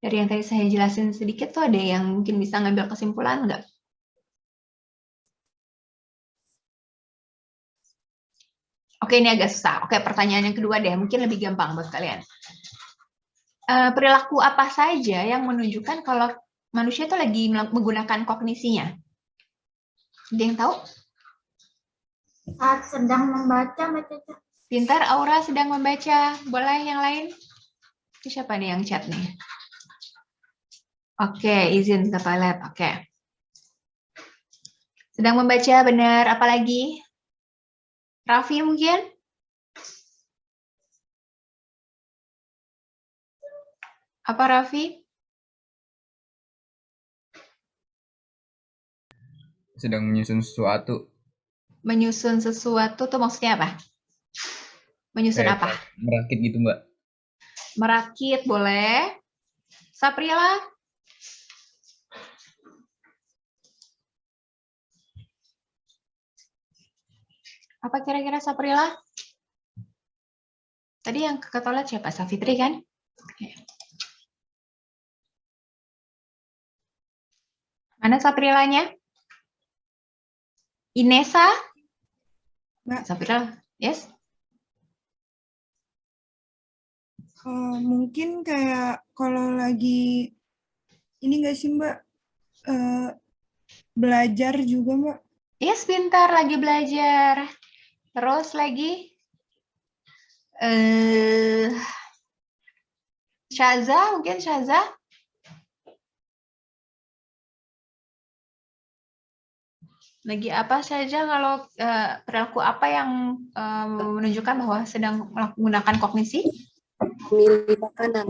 Dari yang tadi saya jelasin sedikit tuh ada yang mungkin bisa ngambil kesimpulan nggak? Oke, ini agak susah. Oke, pertanyaan yang kedua deh, mungkin lebih gampang buat kalian. Perilaku apa saja yang menunjukkan kalau manusia itu lagi menggunakan kognisinya? Ada yang tahu? Saat sedang membaca, Mbak Caca. Pintar, Aura sedang membaca. Boleh yang lain? Siapa nih yang chat nih? Oke, izin ke toilet. Oke. Sedang membaca, benar. Apalagi? Raffi mungkin? Apa Raffi? Sedang menyusun sesuatu. Menyusun sesuatu tuh maksudnya apa? Menyusun Kayak apa? merakit gitu, Mbak. Merakit, boleh. Saprila? Apa kira-kira Saprila? Tadi yang ke toilet siapa? Safitri kan? Oke. Mana Saprilanya? Inesa? Mbak. Saprila, yes? Mungkin kayak kalau lagi ini nggak sih Mbak, belajar juga Mbak. Yes, pintar lagi belajar. Terus lagi Syaza, mungkin Syaza? Lagi apa saja kalau perilaku apa yang menunjukkan bahwa sedang menggunakan kognisi? Memilih makanan.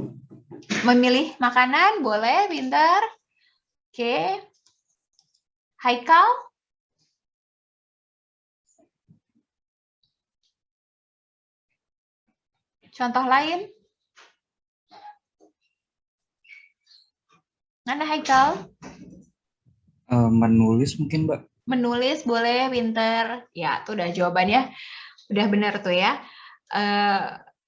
Memilih makanan, boleh, pintar. Oke. Haikal? Contoh lain? Mana Haikal? Menulis mungkin, Mbak. Menulis, boleh, pintar. Ya, itu udah jawabannya. Udah benar tuh ya.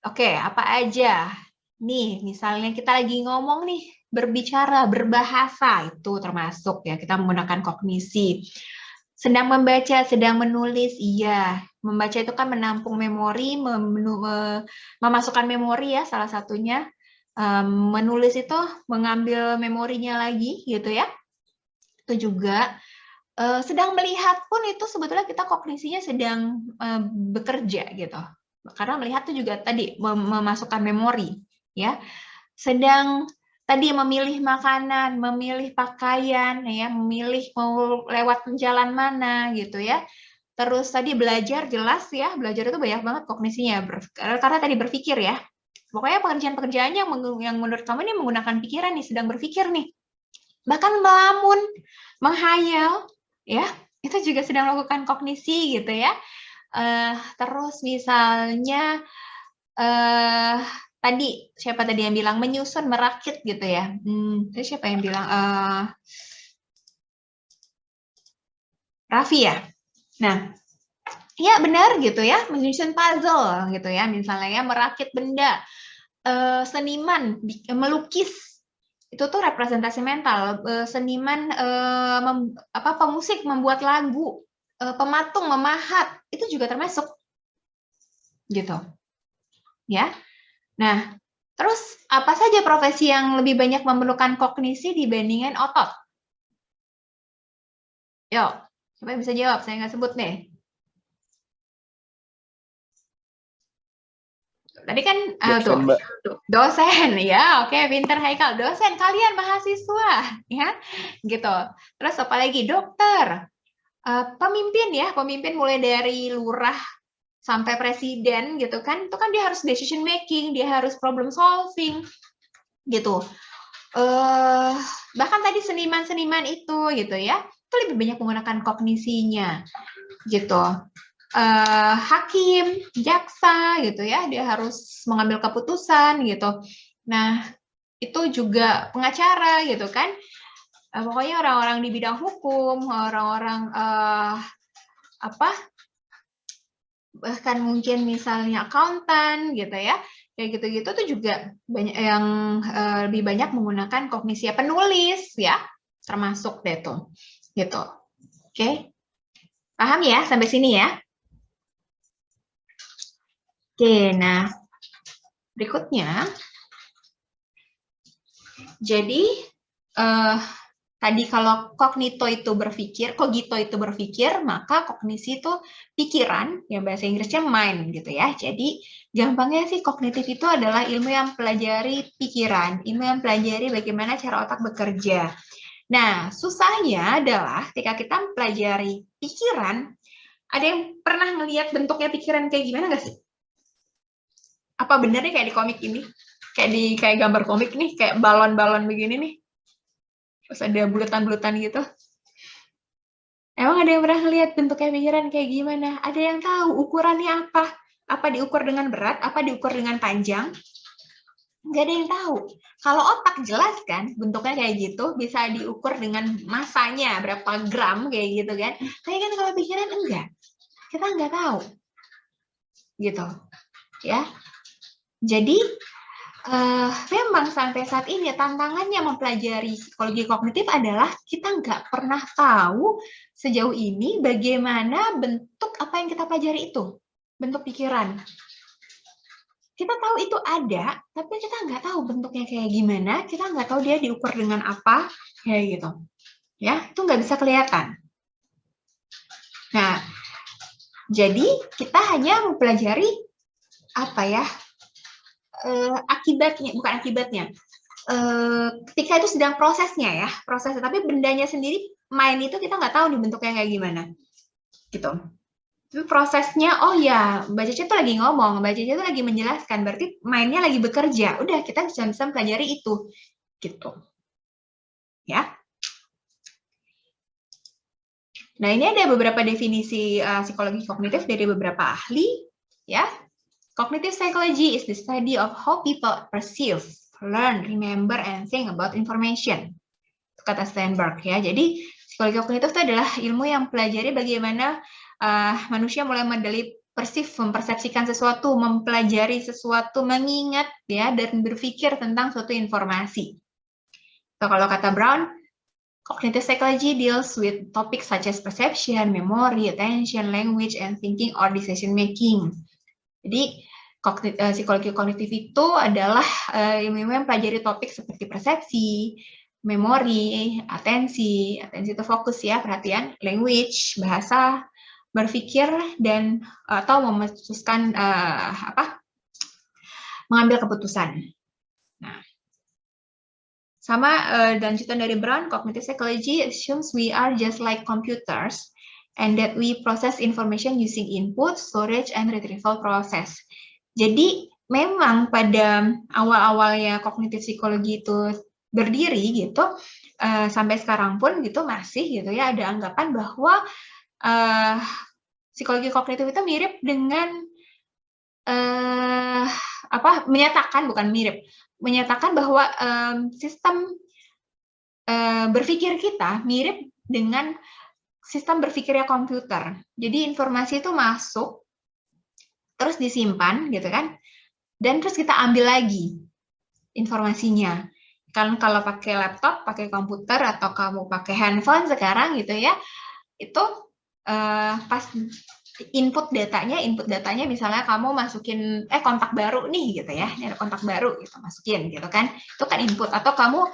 Oke, apa aja? Nih, misalnya kita lagi ngomong nih, berbicara, berbahasa, itu termasuk ya, kita menggunakan kognisi. Sedang membaca, sedang menulis, iya. Membaca itu kan menampung memori, memasukkan memori ya, salah satunya. Menulis itu mengambil memorinya lagi, gitu ya. Itu juga. Sedang melihat pun itu sebetulnya kita kognisinya sedang bekerja, gitu. Karena melihat itu juga tadi memasukkan memori, ya. Sedang tadi memilih makanan, memilih pakaian, ya, memilih mau lewat jalan mana, gitu ya. Terus tadi belajar, jelas ya, belajar itu banyak banget kognisinya, karena tadi berpikir ya. Pokoknya pekerjaan-pekerjaan yang menurut kamu ini menggunakan pikiran nih, sedang berpikir nih. Bahkan melamun, menghayal, ya, itu juga sedang melakukan kognisi, gitu ya. Terus misalnya tadi siapa tadi yang bilang menyusun, merakit gitu ya. Itu siapa yang bilang? Raffi ya. Nah, ya benar gitu ya, menyusun puzzle gitu ya, misalnya ya, merakit benda, seniman melukis, itu tuh representasi mental. Seniman pemusik membuat lagu, pematung memahat, itu juga termasuk gitu ya. Nah, terus apa saja profesi yang lebih banyak memerlukan kognisi dibandingkan otot? Yuk, siapa yang bisa jawab? Saya nggak sebut nih. Tadi kan Dosen, Mbak. Dosen ya, oke, pinter Haikal. Dosen, kalian mahasiswa, ya, gitu. Terus apa lagi? Dokter, pemimpin ya, pemimpin mulai dari lurah sampai presiden gitu kan, itu kan dia harus decision making, dia harus problem solving gitu. Bahkan tadi seniman-seniman itu gitu ya, itu lebih banyak menggunakan kognisinya gitu. Hakim, jaksa gitu ya, dia harus mengambil keputusan gitu. Nah, itu juga pengacara gitu kan. Pokoknya orang-orang di bidang hukum, orang-orang bahkan mungkin misalnya akuntan gitu ya, kayak gitu-gitu tuh juga banyak yang lebih banyak menggunakan kognisi. Ya, penulis ya, termasuk deh tuh gitu. Oke, paham ya sampai sini ya? Oke, nah berikutnya, jadi tadi kalau cogito itu berpikir, maka kognisi itu pikiran, yang bahasa Inggrisnya mind gitu ya. Jadi gampangnya sih kognitif itu adalah ilmu yang pelajari pikiran, ilmu yang pelajari bagaimana cara otak bekerja. Nah, susahnya adalah ketika kita mempelajari pikiran, ada yang pernah ngelihat bentuknya pikiran kayak gimana nggak sih? Apa benernya kayak di komik ini? Kayak gambar komik nih, kayak balon-balon begini nih. Terus ada bulatan-bulatan gitu. Emang ada yang pernah ngelihat bentuknya pikiran kayak gimana? Ada yang tahu ukurannya apa? Apa diukur dengan berat? Apa diukur dengan panjang? Nggak ada yang tahu. Kalau otak jelas kan, bentuknya kayak gitu, bisa diukur dengan masanya, berapa gram, kayak gitu kan. Tapi kan kalau pikiran enggak. Kita nggak tahu. Gitu. Ya. Jadi, memang sampai saat ini tantangannya mempelajari psikologi kognitif adalah kita nggak pernah tahu sejauh ini bagaimana bentuk apa yang kita pelajari itu, bentuk pikiran. Kita tahu itu ada, tapi kita nggak tahu bentuknya kayak gimana, kita nggak tahu dia diukur dengan apa, kayak gitu. Ya, itu nggak bisa kelihatan. Nah, jadi kita hanya mempelajari apa ya, akibatnya, bukan akibatnya, ketika itu sedang prosesnya ya, prosesnya, tapi bendanya sendiri, mind itu kita nggak tahu nih bentuknya kayak gimana, gitu. Tapi prosesnya, oh ya, Mbak Cece tuh lagi ngomong, Mbak Cece tuh lagi menjelaskan, berarti mind-nya lagi bekerja, udah kita bisa pelajari itu, gitu. Ya. Nah, ini ada beberapa definisi psikologi kognitif dari beberapa ahli, ya. Cognitive psychology is the study of how people perceive, learn, remember, and think about information. Kata Steinberg ya. Jadi psikologi kognitif itu adalah ilmu yang pelajari bagaimana manusia mulai mempersepsikan sesuatu, mempelajari sesuatu, mengingat ya, dan berpikir tentang suatu informasi. So, kalau kata Brown, cognitive psychology deals with topics such as perception, memory, attention, language, and thinking or decision making. Jadi, psikologi kognitif itu adalah ilmu yang mempelajari topik seperti persepsi, memori, atensi itu fokus ya, perhatian, language, bahasa, berpikir, dan atau memutuskan mengambil keputusan. Nah, sama lanjutan dari Brown, cognitive psychology assumes we are just like computers and that we process information using input, storage, and retrieval process. Jadi memang pada awal-awalnya kognitif psikologi itu berdiri gitu, sampai sekarang pun gitu masih gitu ya, ada anggapan bahwa psikologi kognitif itu mirip dengan menyatakan bahwa sistem berpikir kita mirip dengan sistem berpikirnya komputer. Jadi informasi itu masuk, terus disimpan gitu kan, dan terus kita ambil lagi informasinya. Kan kalau pakai laptop, pakai komputer, atau kamu pakai handphone sekarang gitu ya, itu pas input datanya misalnya kamu masukin kontak baru nih gitu ya, ini ada kontak baru gitu, masukin gitu kan, itu kan input. Atau kamu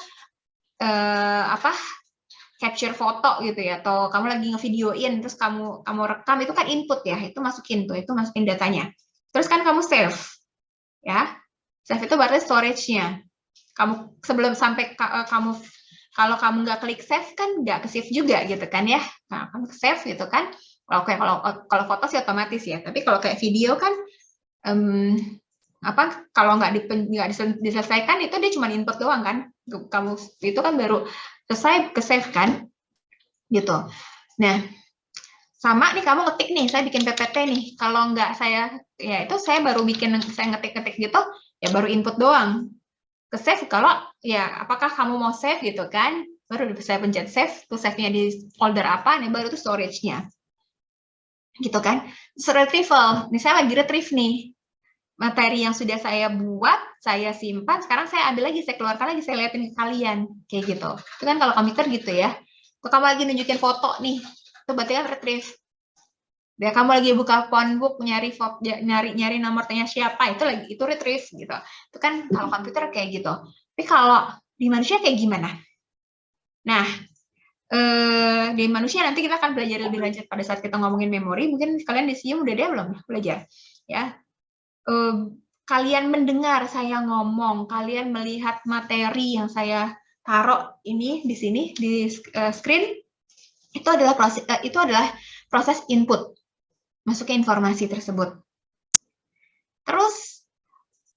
capture foto gitu ya, atau kamu lagi ngevideoin terus kamu rekam, itu kan input ya, itu masukin datanya. Terus kan kamu save ya, save itu berarti storage-nya. Kamu sebelum sampai kalau kamu nggak klik save kan nggak ke save juga gitu kan ya. Nah, kamu save gitu kan. Kalau foto sih otomatis ya, tapi kalau kayak video kan kalau nggak diselesaikan itu dia cuma input doang kan. Kamu itu kan baru selesai ke save kan, gitu. Nah, sama nih kamu ngetik nih, saya bikin PPT nih. Kalau nggak saya baru saya ngetik gitu, ya baru input doang. Ke save kalau ya apakah kamu mau save gitu kan, baru saya pencet save, tuh save-nya di folder apa, nih baru tuh storage-nya. Gitu kan. Terus retrieval, nih saya lagi retrieve nih. Materi yang sudah saya buat, saya simpan, sekarang saya ambil lagi, saya keluarkan lagi, saya lihatin ke kalian, kayak gitu. Itu kan kalau komputer gitu ya. Kalau kamu lagi nunjukin foto nih, itu berarti kan retrieve. Ya, kamu lagi buka phonebook nyari nomor tanya siapa, itu retrieve gitu. Itu kan kalau komputer kayak gitu. Tapi kalau di manusia kayak gimana? Nah, di manusia nanti kita akan belajar lebih lanjut pada saat kita ngomongin memori. Mungkin kalian di sini udah belum belajar ya. Kalian mendengar saya ngomong, kalian melihat materi yang saya taruh ini di sini di screen, itu adalah proses input, masuknya informasi tersebut. Terus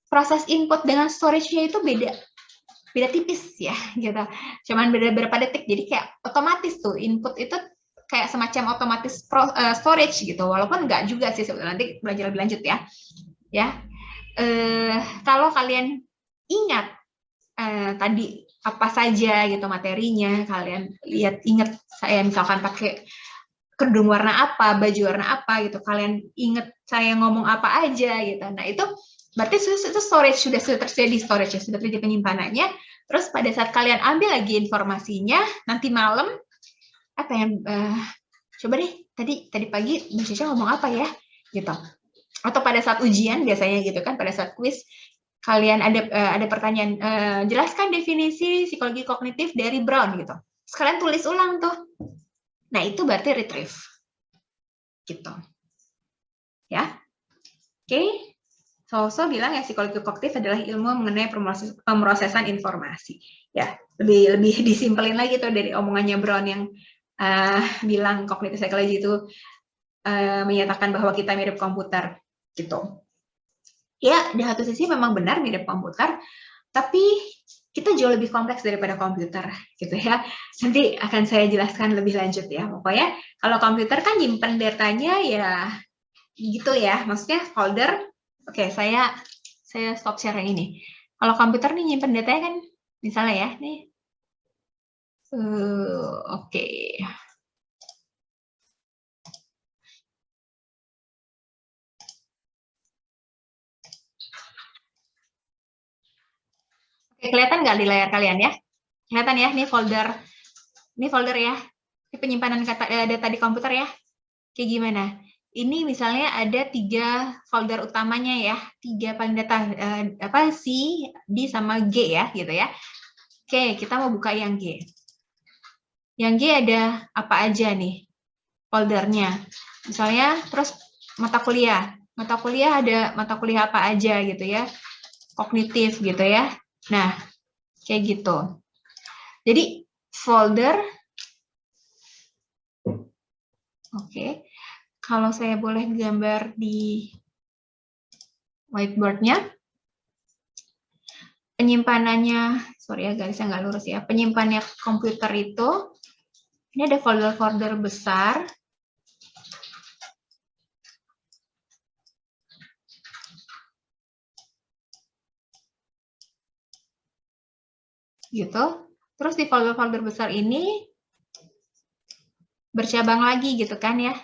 proses input dengan storage-nya itu beda tipis ya, gitu. Cuman beda berapa detik, jadi kayak otomatis tuh input itu kayak semacam otomatis storage gitu, walaupun nggak juga sih sebetulnya, nanti belajar lebih lanjut ya. Kalau kalian ingat tadi apa saja gitu materinya, kalian ingat saya misalkan pakai kerudung warna apa, baju warna apa gitu, kalian ingat saya ngomong apa aja gitu. Nah itu berarti itu storage sudah tersedia, storage sudah terjadi penyimpanannya. Terus pada saat kalian ambil lagi informasinya nanti malam, apa yang coba deh tadi pagi Mbak Cica ngomong apa ya gitu. Atau pada saat ujian biasanya gitu kan, pada saat kuis kalian ada pertanyaan, jelaskan definisi psikologi kognitif dari Brown gitu. Sekalian tulis ulang tuh. Nah, itu berarti retrieve. Gitu. Ya. Oke. So bilang ya psikologi kognitif adalah ilmu mengenai pemrosesan informasi. Ya, lebih disimpelin lagi tuh dari omongannya Brown yang bilang cognitive psychology itu menyatakan bahwa kita mirip komputer gitu. Ya, di satu sisi memang benar mirip komputer, tapi kita jauh lebih kompleks daripada komputer gitu ya. Nanti akan saya jelaskan lebih lanjut ya. Pokoknya kalau komputer kan nyimpen datanya ya gitu ya. Maksudnya folder. Oke, saya stop share yang ini. Kalau komputer nih nyimpen datanya kan misalnya ya, nih. Oke. Oke, kelihatan nggak di layar kalian ya? Kelihatan ya, ini folder ya. Ini penyimpanan data di komputer ya. Kayak gimana? Ini misalnya ada 3 folder utamanya ya, 3 paling data C, D sama G ya, gitu ya. Oke, kita mau buka yang G. Yang G ada apa aja nih foldernya? Misalnya, terus mata kuliah ada mata kuliah apa aja gitu ya, kognitif gitu ya. Nah, kayak gitu. Jadi folder, oke. Kalau saya boleh gambar di whiteboard-nya, penyimpanannya, sorry ya garisnya nggak lurus ya, penyimpanannya komputer itu, ini ada folder-folder besar, gitu. Terus di folder-folder besar ini, bercabang lagi gitu kan ya.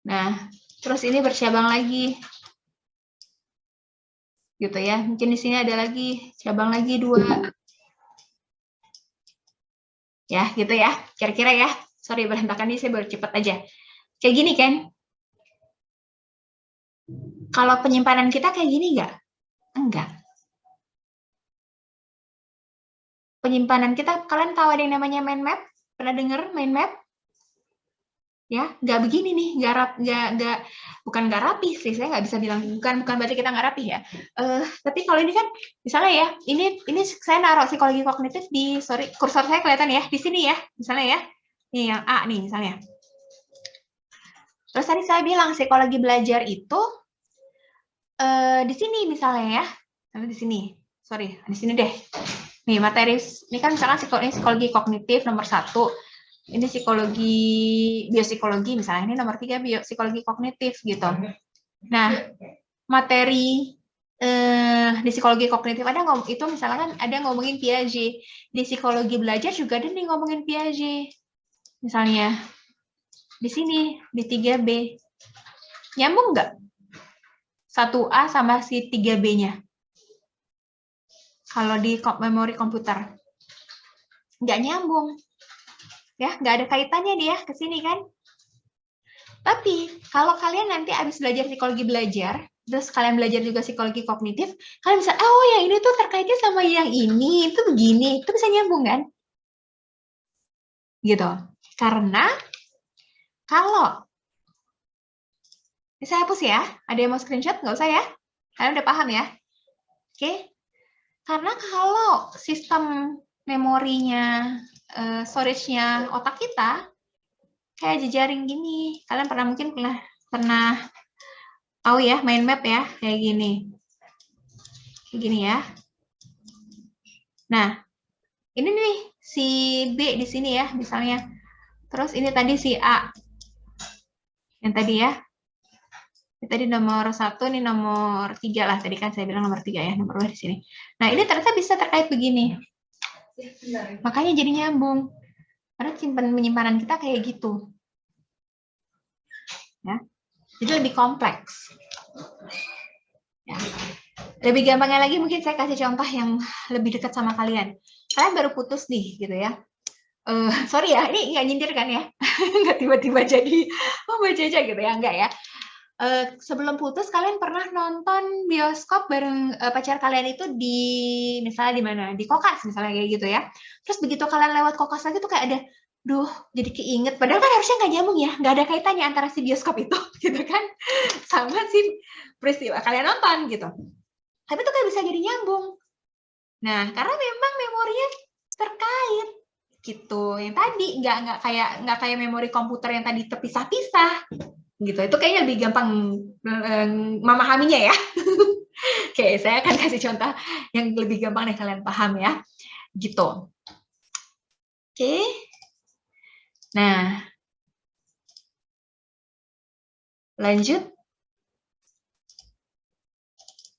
Nah, terus ini bercabang lagi. Gitu ya. Mungkin di sini ada lagi, cabang lagi 2. Ya, gitu ya. Kira-kira ya. Sorry, berantakan ini saya baru cepat aja. Kayak gini kan? Kalau penyimpanan kita kayak gini nggak? Enggak. Penyimpanan kita, kalian tahu ada yang namanya mind map? Pernah dengar mind map? Ya, nggak begini nih, bukan nggak rapi sih, saya nggak bisa bilang, bukan berarti kita nggak rapi ya. Tapi kalau ini kan, misalnya ya, ini saya naruh psikologi kognitif di, sorry, kursor saya kelihatan ya, di sini ya, misalnya ya, ini yang A nih misalnya. Terus tadi saya bilang psikologi belajar itu di sini misalnya ya, di sini, sorry, di sini deh. Nih materi, ini kan misalkan psikologi kognitif nomor 1. Ini psikologi, biopsikologi misalnya, ini nomor 3 biopsikologi kognitif gitu. Nah, materi di psikologi kognitif itu misalkan ada ngomongin Piaget. Di psikologi belajar juga ada nih ngomongin Piaget. Misalnya di sini di 3B. Nyambung nggak? 1A sama si 3B-nya. Kalau di memori komputer. Nggak nyambung. Ya, nggak ada kaitannya dia ke sini kan. Tapi kalau kalian nanti habis belajar psikologi belajar, terus kalian belajar juga psikologi kognitif, kalian bisa, oh yang ini tuh terkaitnya sama yang ini, itu begini, itu bisa nyambung kan? Gitu. Karena kalau ini saya hapus ya, ada yang mau screenshot? Nggak usah ya, kalian udah paham ya? Oke. Karena kalau sistem memorinya, storage-nya otak kita kayak jejaring gini. Kalian mungkin pernah tahu ya mind map ya, kayak gini. Kayak gini ya. Nah, ini nih si B di sini ya, misalnya. Terus ini tadi si A. Yang tadi ya. Ini tadi nomor 1, ini nomor 3 lah. Tadi kan saya bilang nomor 3 ya, nomor 2 di sini. Nah, ini ternyata bisa terkait begini. Makanya jadi nyambung. Karena penyimpanan kita kayak gitu. Ya. Jadi lebih kompleks. Ya. Lebih gampangnya lagi mungkin saya kasih contoh yang lebih dekat sama kalian. Kalian baru putus nih gitu ya. Sorry ya, ini nggak nyindir kan ya? Nggak tiba-tiba jadi, oh baca aja gitu ya, enggak ya. sebelum putus kalian pernah nonton bioskop bareng pacar kalian itu di misalnya di mana? Di Kokas misalnya kayak gitu ya. Terus begitu kalian lewat Kokas lagi tuh kayak ada, duh jadi keinget. Padahal kan harusnya nggak nyambung ya, nggak ada kaitannya antara si bioskop itu, gitu kan, sama si peristiwa kalian nonton gitu. Tapi tuh kayak bisa jadi nyambung. Nah, karena memang memorinya terkait gitu. Yang tadi nggak kayak memori komputer yang tadi terpisah-pisah. Gitu, itu kayaknya lebih gampang memahaminya ya. Oke, saya akan kasih contoh yang lebih gampang nih kalian paham ya, gitu. Oke, nah lanjut.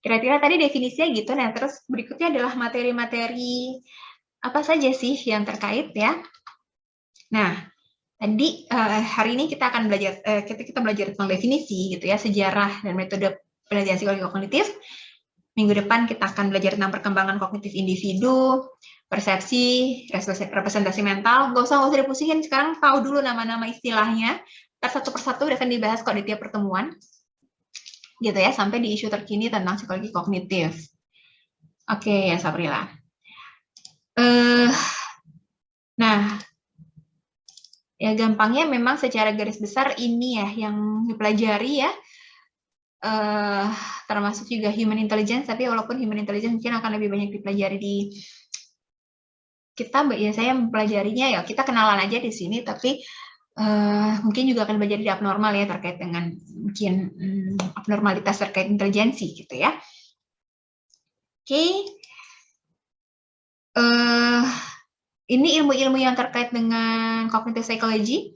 Kira-kira tadi definisinya gitu. Nah, terus berikutnya adalah materi-materi apa saja sih yang terkait ya. Nah, tadi hari ini kita akan belajar kita belajar tentang definisi gitu ya, sejarah dan metode penelitian psikologi kognitif. Minggu depan kita akan belajar tentang perkembangan kognitif individu, persepsi, representasi mental. Gak usah dipusingin, sekarang tahu dulu nama-nama istilahnya. Satu persatu akan dibahas kok di tiap pertemuan. Gitu ya, sampai di isu terkini tentang psikologi kognitif. Oke, ya Sabrila. Nah, ya gampangnya memang secara garis besar ini ya yang dipelajari ya, termasuk juga human intelligence, tapi walaupun human intelligence mungkin akan lebih banyak dipelajari di kita, ya saya mempelajarinya ya kita kenalan aja di sini, tapi mungkin juga akan belajar di abnormal ya terkait dengan mungkin abnormalitas terkait intelijensi gitu ya. Oke. Ini ilmu-ilmu yang terkait dengan cognitive psychology,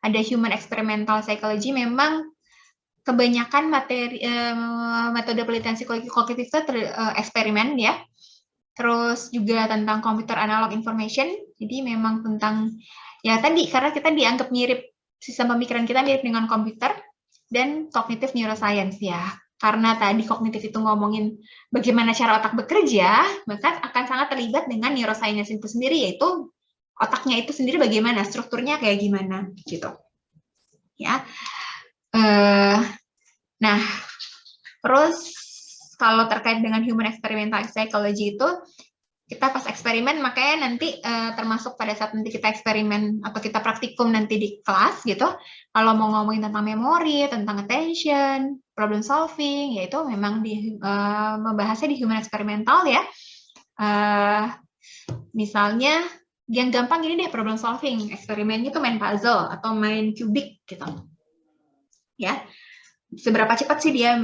ada human experimental psychology. Memang kebanyakan materi metode penelitian psikologi kognitif itu eksperimen ya. Terus juga tentang computer analog information. Jadi memang tentang ya tadi karena kita dianggap mirip, sistem pemikiran kita mirip dengan komputer, dan cognitive neuroscience ya. Karena tadi kognitif itu ngomongin bagaimana cara otak bekerja, maka akan sangat terlibat dengan neuroscience itu sendiri, yaitu otaknya itu sendiri bagaimana, strukturnya kayak gimana, gitu. Ya. Nah, terus kalau terkait dengan human experimental psychology itu, kita pas eksperimen, makanya nanti termasuk pada saat nanti kita eksperimen atau kita praktikum nanti di kelas gitu, kalau mau ngomongin tentang memori, tentang attention, problem solving, yaitu memang membahasnya di human experimental ya. Misalnya yang gampang ini deh, problem solving, eksperimennya tuh main puzzle atau main kubik gitu. Ya. Seberapa cepat sih dia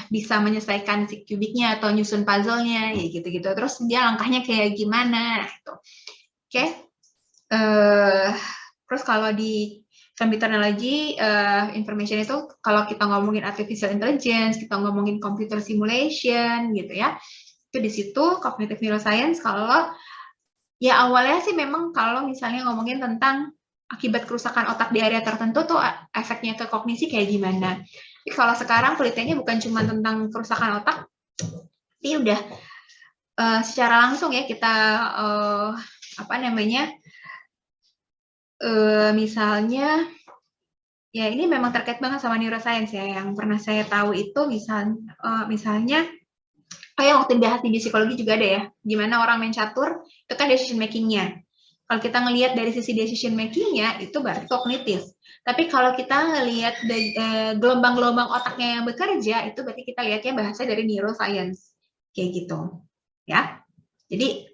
bisa menyelesaikan si kubiknya atau nyusun puzzle-nya, ya gitu-gitu. Terus dia langkahnya kayak gimana, gitu. Oke. Terus kalau di computer analogy information itu, kalau kita ngomongin artificial intelligence, kita ngomongin computer simulation, gitu ya. Itu di situ cognitive neuroscience. Kalau ya awalnya sih memang kalau misalnya ngomongin tentang akibat kerusakan otak di area tertentu tuh efeknya ke kognisi kayak gimana. Tapi kalau sekarang penelitiannya bukan cuma tentang kerusakan otak, tapi udah secara langsung ya kita misalnya ya ini memang terkait banget sama neuroscience ya. Yang pernah saya tahu itu misalnya kayak waktu dibahas di psikologi juga ada ya, gimana orang main catur itu kan decision making-nya. Kalau kita ngelihat dari sisi decision making-nya, itu berarti kognitif. Tapi kalau kita ngelihat gelombang-gelombang otaknya yang bekerja, itu berarti kita lihatnya bahasa dari neuroscience. Kayak gitu. Ya. Jadi,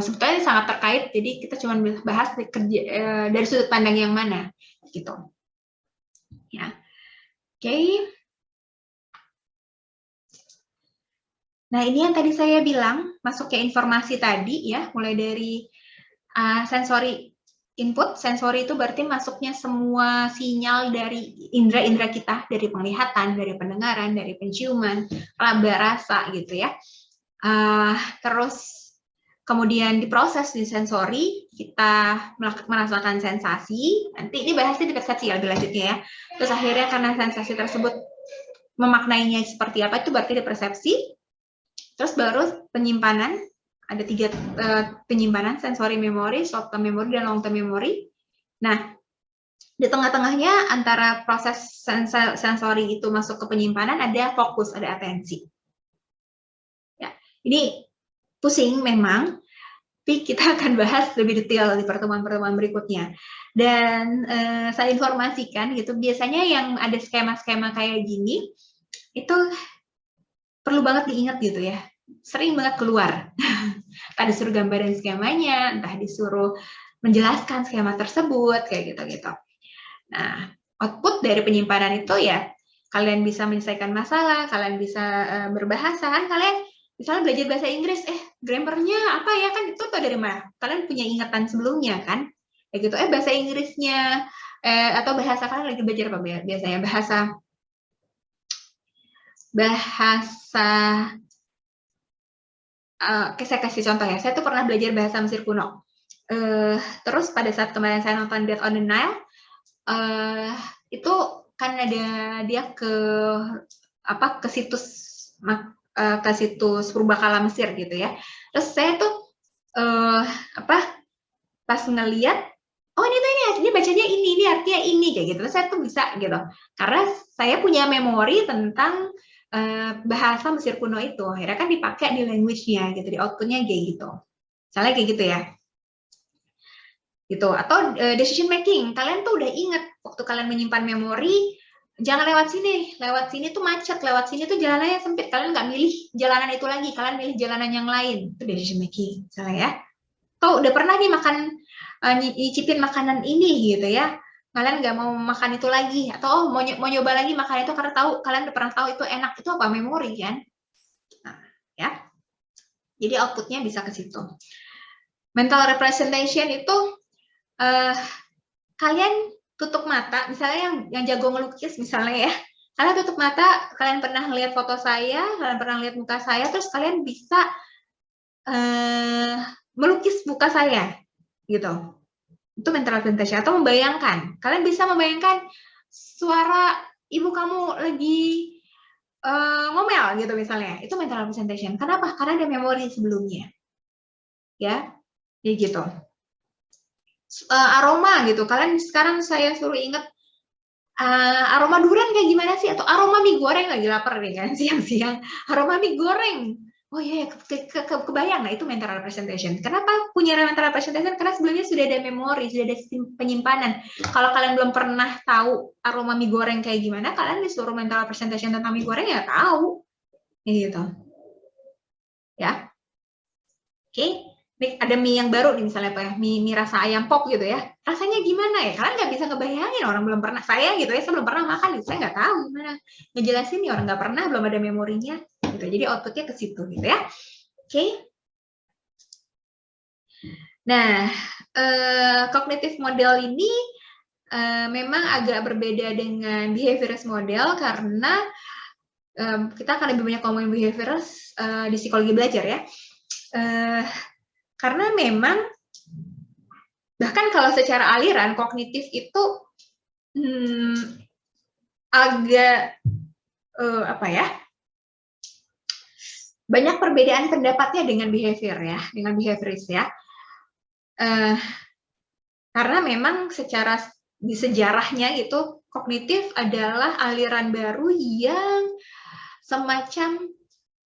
sebetulnya sangat terkait, jadi kita cuma bahas dari sudut pandang yang mana. Gitu. Ya. Oke. Nah, ini yang tadi saya bilang, masuk ke informasi tadi, ya, mulai dari sensory input. Sensory itu berarti masuknya semua sinyal dari indera-indera kita, dari penglihatan, dari pendengaran, dari penciuman, laba, rasa gitu ya. Terus kemudian diproses di sensori, kita merasakan sensasi. Nanti ini bahasnya di persepsi ya, lebih lanjutnya ya. Terus akhirnya karena sensasi tersebut memaknainya seperti apa, itu berarti di persepsi. Terus baru penyimpanan. Ada 3 penyimpanan, sensory memory, short term memory, dan long term memory. Nah, Di tengah-tengahnya antara proses sensori itu masuk ke penyimpanan ada fokus, ada atensi. Ya, ini pusing memang, tapi kita akan bahas lebih detail di pertemuan-pertemuan berikutnya. Dan saya informasikan gitu, biasanya yang ada skema-skema kayak gini itu perlu banget diingat gitu ya. Sering banget keluar. Entah disuruh gambarin skemanya, entah disuruh menjelaskan skema tersebut, kayak gitu-gitu. Nah, output dari penyimpanan itu ya, kalian bisa menyelesaikan masalah, kalian bisa berbahasa, kan kalian misalnya belajar bahasa Inggris, grammarnya apa ya, kan itu tuh dari mana? Kalian punya ingatan sebelumnya kan? Kayak gitu, bahasa Inggrisnya, atau bahasa kalian lagi belajar apa biasanya? Saya kasih contoh ya, saya tuh pernah belajar bahasa Mesir kuno. Terus pada saat kemarin saya nonton Death on the Nile, itu kan ada dia ke situs purbakala Mesir gitu ya. Terus saya tuh pas ngeliat, oh ini bacanya ini artinya ini kayak gitu. Terus saya tuh bisa gitu, karena saya punya memori tentang bahasa Mesir kuno itu. Akhirnya kan dipakai di language-nya gitu, di output-nya kayak gitu. Misalnya kayak gitu ya. Gitu. Atau decision making, kalian tuh udah ingat waktu kalian menyimpan memori, jangan lewat sini tuh macet, lewat sini tuh jalanannya sempit, kalian nggak milih jalanan itu lagi, kalian milih jalanan yang lain, itu decision making, misalnya ya. Atau udah pernah nih nyicipin makanan ini gitu ya, kalian nggak mau makan itu lagi, atau mau nyoba lagi makan itu karena kalian udah pernah tahu itu enak, itu apa, memori kan. Nah, ya, jadi outputnya bisa ke situ. Mental representation itu kalian tutup mata, misalnya yang jago ngelukis misalnya ya, kalian tutup mata, kalian pernah ngeliat foto saya, kalian pernah lihat muka saya, terus kalian bisa melukis muka saya, gitu. Itu mental representation. Atau membayangkan, kalian bisa membayangkan suara ibu kamu lagi ngomel gitu misalnya, itu mental representation. Kenapa? Karena ada memori sebelumnya, ya, jadi gitu. Aroma gitu, kalian sekarang saya suruh ingat aroma durian kayak gimana sih, atau aroma mie goreng, lagi lapar nih kan siang-siang, aroma mie goreng, oh iya, kebayang. Nah itu mental representation. Kenapa punya mental representation? Karena sebelumnya sudah ada memori, sudah ada sistem penyimpanan. Kalau kalian belum pernah tahu aroma mie goreng kayak gimana, kalian disuruh mental representation tentang mie goreng ya tahu, gitu ya. Oke. Nih, ada mie yang baru nih misalnya apa ya, mie rasa ayam pop gitu ya, rasanya gimana ya, kalian nggak bisa ngebayangin, orang belum pernah, saya gitu ya, saya belum pernah makan, saya nggak tahu gimana ngejelasin nih, orang nggak pernah, belum ada memorinya gitu, jadi outputnya ke situ gitu ya. Oke. Nah, cognitive model ini memang agak berbeda dengan behaviorist model, karena kita akan lebih banyak ngomongin behaviorist di psikologi belajar ya. Karena memang bahkan kalau secara aliran kognitif itu agak banyak perbedaan pendapatnya dengan behavior ya, dengan behaviorist ya. Karena memang secara di sejarahnya itu kognitif adalah aliran baru yang semacam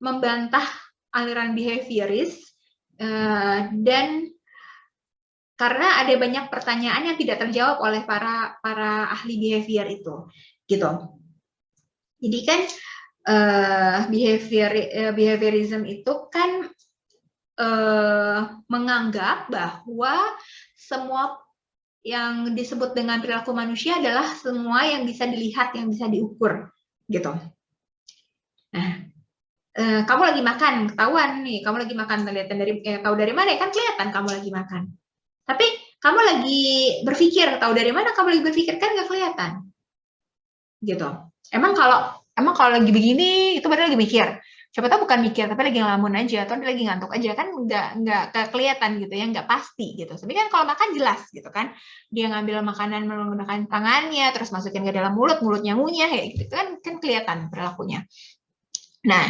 membantah aliran behaviorist. Dan karena ada banyak pertanyaan yang tidak terjawab oleh para ahli behavior itu, gitu. Jadi kan behaviorism itu kan menganggap bahwa semua yang disebut dengan perilaku manusia adalah semua yang bisa dilihat, yang bisa diukur, gitu. Nah, kamu lagi makan, ketahuan nih, kamu lagi makan, kelihatan tahu dari mana kan, kelihatan kamu lagi makan. Tapi kamu lagi berpikir, tahu dari mana kamu lagi berpikir, kan nggak kelihatan. Gitu. Emang kalau lagi begini, itu berarti lagi mikir. Siapa tahu bukan mikir, tapi lagi ngelamun aja, atau lagi ngantuk aja, kan nggak kelihatan gitu ya, nggak pasti gitu. Tapi kan kalau makan jelas gitu kan, dia ngambil makanan menggunakan tangannya, terus masukin ke dalam mulutnya ngunyah, ya gitu kan kelihatan perilakunya. Nah,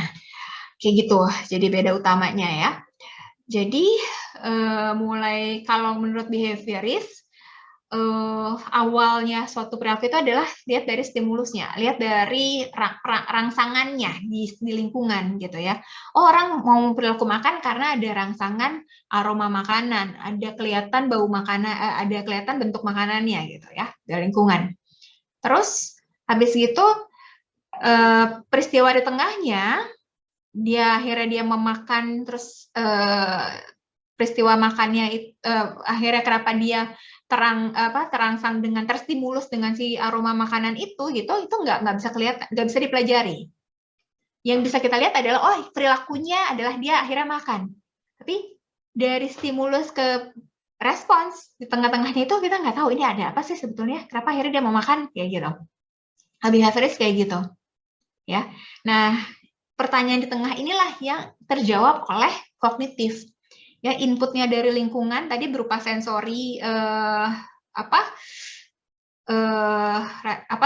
kayak gitu, jadi beda utamanya ya. Jadi mulai kalau menurut behaviorist, awalnya suatu perilaku itu adalah lihat dari stimulusnya, lihat dari rangsangannya di lingkungan gitu ya. Oh, orang mau perilaku makan karena ada rangsangan aroma makanan, ada kelihatan bau makanan, ada kelihatan bentuk makanannya gitu ya dari lingkungan. Terus habis gitu peristiwa di tengahnya, akhirnya dia memakan, terus peristiwa makannya akhirnya kenapa dia terangsang dengan terstimulus dengan si aroma makanan itu gitu, itu nggak bisa kelihatan, nggak bisa dipelajari. Yang bisa kita lihat adalah oh perilakunya adalah dia akhirnya makan, tapi dari stimulus ke respons di tengah-tengahnya itu kita nggak tahu ini ada apa sih sebetulnya, kenapa akhirnya dia mau makan kayak gitu. Behavioris kayak gitu ya. Nah, pertanyaan di tengah inilah yang terjawab oleh kognitif. Ya, inputnya dari lingkungan tadi berupa sensori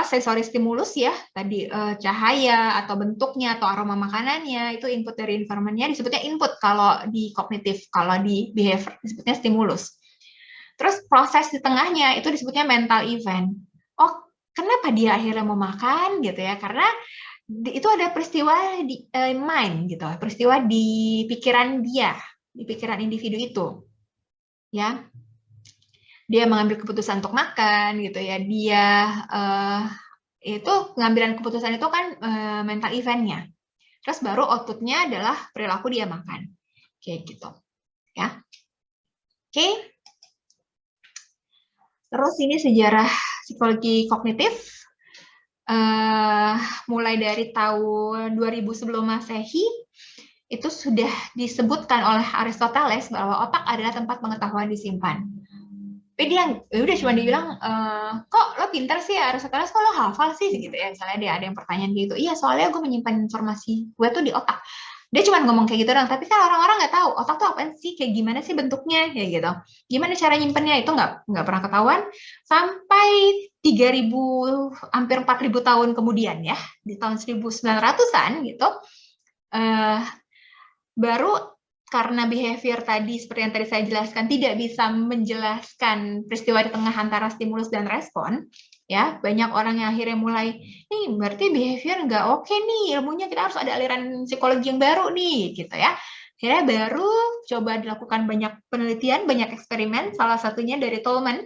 sensori stimulus ya, tadi cahaya atau bentuknya atau aroma makanannya, itu input dari environment-nya disebutnya input kalau di kognitif, kalau di behavior disebutnya stimulus. Terus proses di tengahnya itu disebutnya mental event. Oh, kenapa dia akhirnya mau makan gitu ya? Karena itu ada peristiwa di mind gitu, peristiwa di pikiran dia, di pikiran individu itu, ya. Dia mengambil keputusan untuk makan, gitu ya. Dia itu pengambilan keputusan itu kan mental event-nya. Terus baru output-nya adalah perilaku dia makan, kayak gitu, ya. Oke. Terus ini sejarah psikologi kognitif. Mulai dari tahun 2000 sebelum Masehi, itu sudah disebutkan oleh Aristoteles bahwa otak adalah tempat pengetahuan disimpan. Tapi dia udah cuma dibilang, kok lo pintar sih Aristoteles, kok lo hafal sih gitu ya. Misalnya dia ada yang pertanyaan gitu, iya soalnya gue menyimpan informasi gue tuh di otak. Dia cuma ngomong kayak gitu doang, tapi kan orang-orang nggak tahu otak tuh apa sih, kayak gimana sih bentuknya, kayak gitu. Gimana cara nyimpennya, itu nggak pernah ketahuan sampai 3.000, hampir 4.000 tahun kemudian ya, di tahun 1900-an gitu, baru karena behavior tadi seperti yang tadi saya jelaskan tidak bisa menjelaskan peristiwa di tengah antara stimulus dan respon, ya banyak orang yang akhirnya mulai, nih berarti behavior nggak oke nih, ilmunya kita harus ada aliran psikologi yang baru nih, gitu ya. Akhirnya baru coba dilakukan banyak penelitian, banyak eksperimen, salah satunya dari Tolman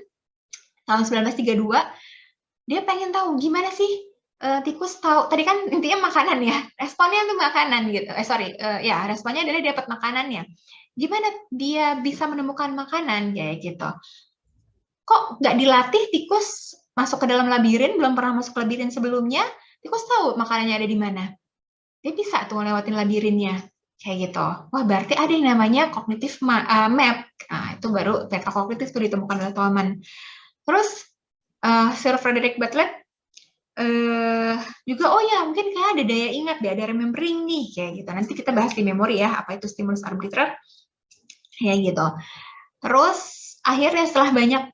tahun 1932. Dia pengen tahu gimana sih tikus tahu, tadi kan intinya makanan ya, responnya itu makanan gitu, ya responnya adalah dia dapat makanannya. Gimana dia bisa menemukan makanan kayak gitu? Kok nggak dilatih tikus masuk ke dalam labirin, belum pernah masuk ke labirin sebelumnya, tikus tahu makanannya ada di mana. Dia bisa tuh ngelewatin labirinnya kayak gitu. Wah, berarti ada yang namanya cognitive map. Nah, itu baru teori kognitif itu ditemukan oleh Tolman. Terus Sir Frederick Bartlett juga, oh ya mungkin kayak ada daya ingat, ada remembering nih, kayak gitu. Nanti kita bahas di memori ya, apa itu stimulus arbiter, kayak gitu. Terus akhirnya setelah banyak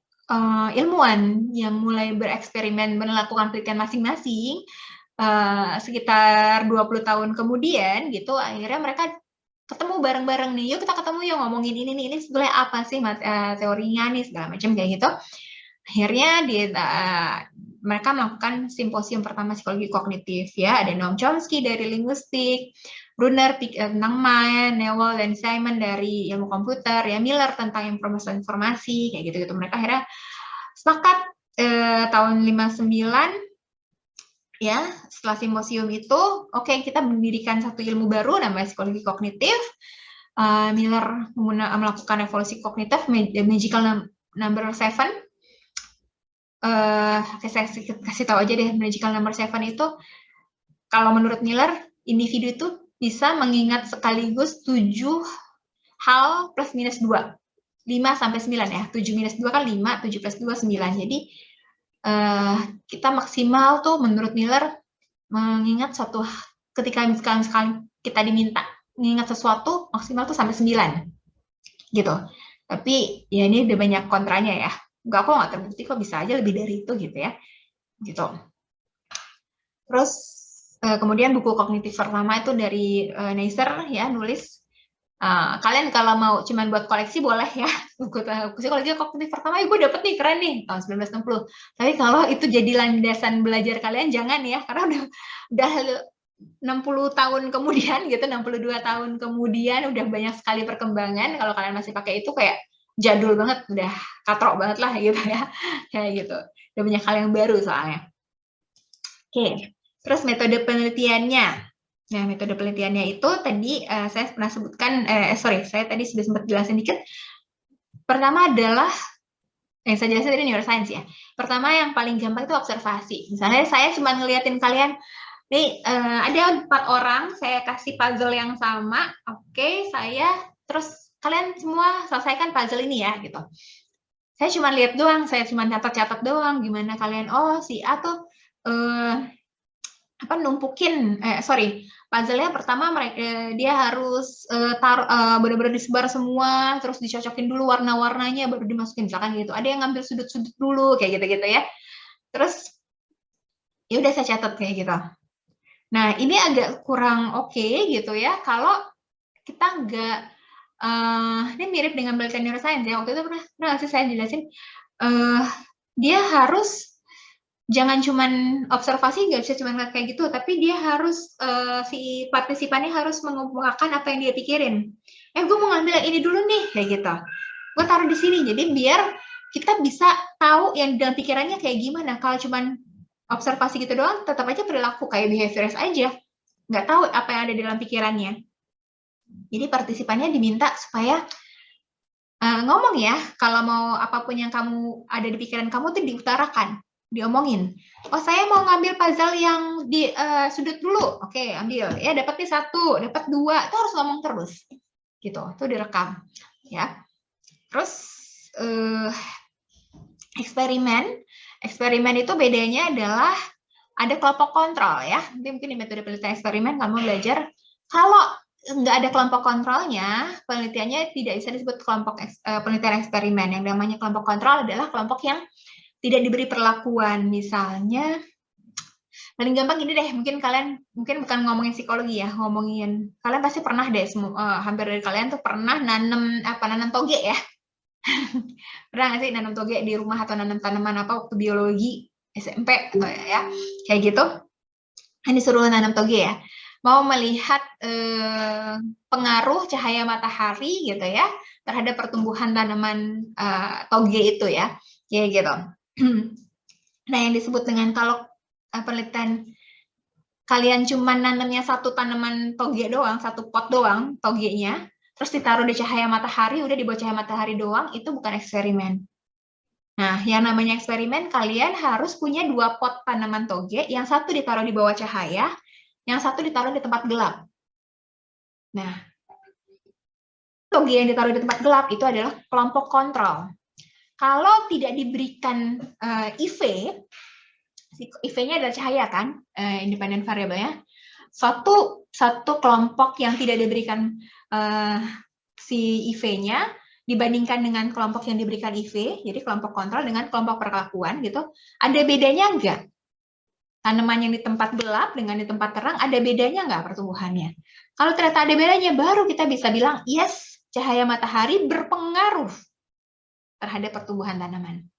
ilmuwan yang mulai bereksperimen melakukan penelitian masing-masing, sekitar 20 tahun kemudian gitu, akhirnya mereka ketemu bareng-bareng nih, yuk kita ketemu yuk ngomongin ini sebenarnya apa sih teorinya nih, segala macam kayak gitu. Akhirnya mereka melakukan simposium pertama psikologi kognitif ya, ada Noam Chomsky dari linguistik, Brunner tentang mind, Newell dan Simon dari ilmu komputer, ya Miller tentang informasi kayak gitu-gitu. Mereka akhirnya sepakat tahun 59 ya, setelah simposium itu, oke, kita mendirikan satu ilmu baru namanya psikologi kognitif. Miller melakukan revolusi kognitif, magical number 7. Saya kasih tahu aja deh, magical number 7 itu kalau menurut Miller, individu itu bisa mengingat sekaligus 7 hal plus minus 2. 5 sampai 9 ya. 7 minus 2 kan 5, 7 plus 2 9. Jadi kita maksimal tuh menurut Miller mengingat suatu, ketika misalkan kita diminta mengingat sesuatu maksimal tuh sampai 9 gitu. Tapi ya ini udah banyak kontranya ya. Enggak, kok nggak terbukti, kok bisa aja lebih dari itu gitu ya, gitu. Terus kemudian buku kognitif pertama itu dari Neisser ya, nulis Kalian kalau mau cuman buat koleksi boleh ya. Buku psikologi kognitif pertama gue dapet nih, keren nih, tahun 1960. Tapi kalau itu jadi landasan belajar kalian, jangan ya, karena udah 60 tahun kemudian gitu, 62 tahun kemudian udah banyak sekali perkembangan. Kalau kalian masih pakai itu kayak jadul banget, udah katrok banget lah gitu ya. Kayak gitu. Udah banyak hal yang baru soalnya. Oke. Terus metode penelitiannya. Nah, metode penelitiannya itu tadi saya pernah sebutkan, saya tadi sudah sempat jelasin dikit. Pertama adalah, yang saya jelasin tadi neuroscience ya. Pertama yang paling gampang itu observasi. Misalnya saya cuma ngeliatin kalian, nih ada 4 orang, saya kasih puzzle yang sama, oke, terus kalian semua selesaikan puzzle ini ya, gitu. Saya cuma lihat doang, saya cuma catat-catat doang, gimana kalian, si A tuh, numpukin, puzzle-nya pertama dia harus benar-benar disebar semua, terus dicocokin dulu warna-warnanya baru dimasukin, misalkan gitu. Ada yang ngambil sudut-sudut dulu kayak gitu-gitu ya. Terus ya udah saya catat kayak gitu. Nah, ini agak kurang oke gitu ya kalau kita nggak ini mirip dengan penelitian neuroscience ya. Waktu itu pernah sih saya jelasin, dia harus jangan cuman observasi, nggak bisa cuman kayak gitu, tapi dia harus si partisipannya harus mengumpulkan apa yang dia pikirin. Gue mau ngambil yang ini dulu nih, kayak gitu. Gue taruh di sini, jadi biar kita bisa tahu yang dalam pikirannya kayak gimana. Kalau cuman observasi gitu doang, tetap aja perilaku kayak behaviorist aja, nggak tahu apa yang ada di dalam pikirannya. Jadi partisipannya diminta supaya ngomong ya, kalau mau apapun yang kamu ada di pikiran kamu tuh diutarakan, diomongin. Saya mau ngambil puzzle yang di sudut dulu. Oke, ambil. Ya, dapat nih 1, dapat 2. Itu harus ngomong terus. Gitu, itu direkam. Ya. Terus eksperimen itu bedanya adalah ada kelompok kontrol ya. Nanti mungkin di metode penelitian eksperimen kamu belajar kalau nggak ada kelompok kontrolnya, penelitiannya tidak bisa disebut kelompok penelitian eksperimen. Yang namanya kelompok kontrol adalah kelompok yang tidak diberi perlakuan. Misalnya, paling gampang gini deh, mungkin bukan ngomongin psikologi ya, ngomongin, kalian pasti pernah deh, hampir dari kalian tuh pernah nanam toge ya. Pernah nggak sih nanam toge di rumah atau nanam tanaman apa waktu biologi SMP atau ya kayak gitu? Ini disuruh nanam toge ya, mau melihat pengaruh cahaya matahari gitu ya terhadap pertumbuhan tanaman toge itu ya, kayak gitu. Nah, yang disebut dengan kalau penelitian kalian cuma nanamnya 1 tanaman toge doang, 1 pot doang togenya, terus ditaruh di cahaya matahari, udah di bawah cahaya matahari doang, itu bukan eksperimen. Nah, yang namanya eksperimen, kalian harus punya 2 pot tanaman toge, yang 1 ditaruh di bawah cahaya, yang 1 ditaruh di tempat gelap. Nah, toge yang ditaruh di tempat gelap itu adalah kelompok kontrol. Kalau tidak diberikan IV, IV-nya adalah cahaya kan, independent variable-nya. Satu kelompok yang tidak diberikan si IV-nya dibandingkan dengan kelompok yang diberikan IV, jadi kelompok kontrol dengan kelompok perlakuan gitu, ada bedanya nggak? Tanaman yang di tempat gelap dengan di tempat terang, ada bedanya nggak pertumbuhannya? Kalau ternyata ada bedanya, baru kita bisa bilang, yes, cahaya matahari berpengaruh terhadap pertumbuhan tanaman.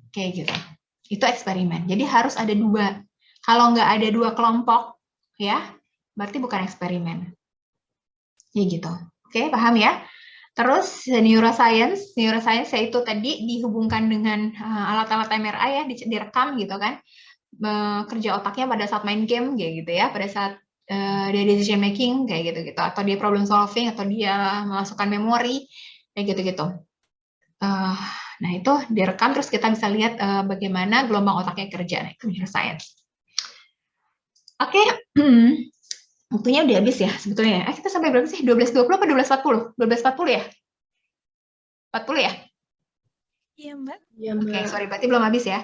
Kayak gitu. Itu eksperimen. Jadi harus ada 2. Kalau nggak ada 2 kelompok, ya, berarti bukan eksperimen. Ya gitu. Oke, paham ya? Terus neuroscience yaitu tadi dihubungkan dengan alat-alat MRI ya, direkam gitu kan, kerja otaknya pada saat main game kayak gitu ya, pada saat dia decision making kayak gitu-gitu, atau dia problem solving, atau dia memasukkan memori kayak gitu-gitu. Nah, itu direkam terus kita bisa lihat bagaimana gelombang otaknya kerja. Nah, itu neuroscience. Oke. Waktunya udah habis ya sebetulnya. Kita sampai berapa sih? 12.20 apa 12.40? 12.40 ya? 40 ya? Iya, Mbak. Oke, sorry, berarti belum habis ya.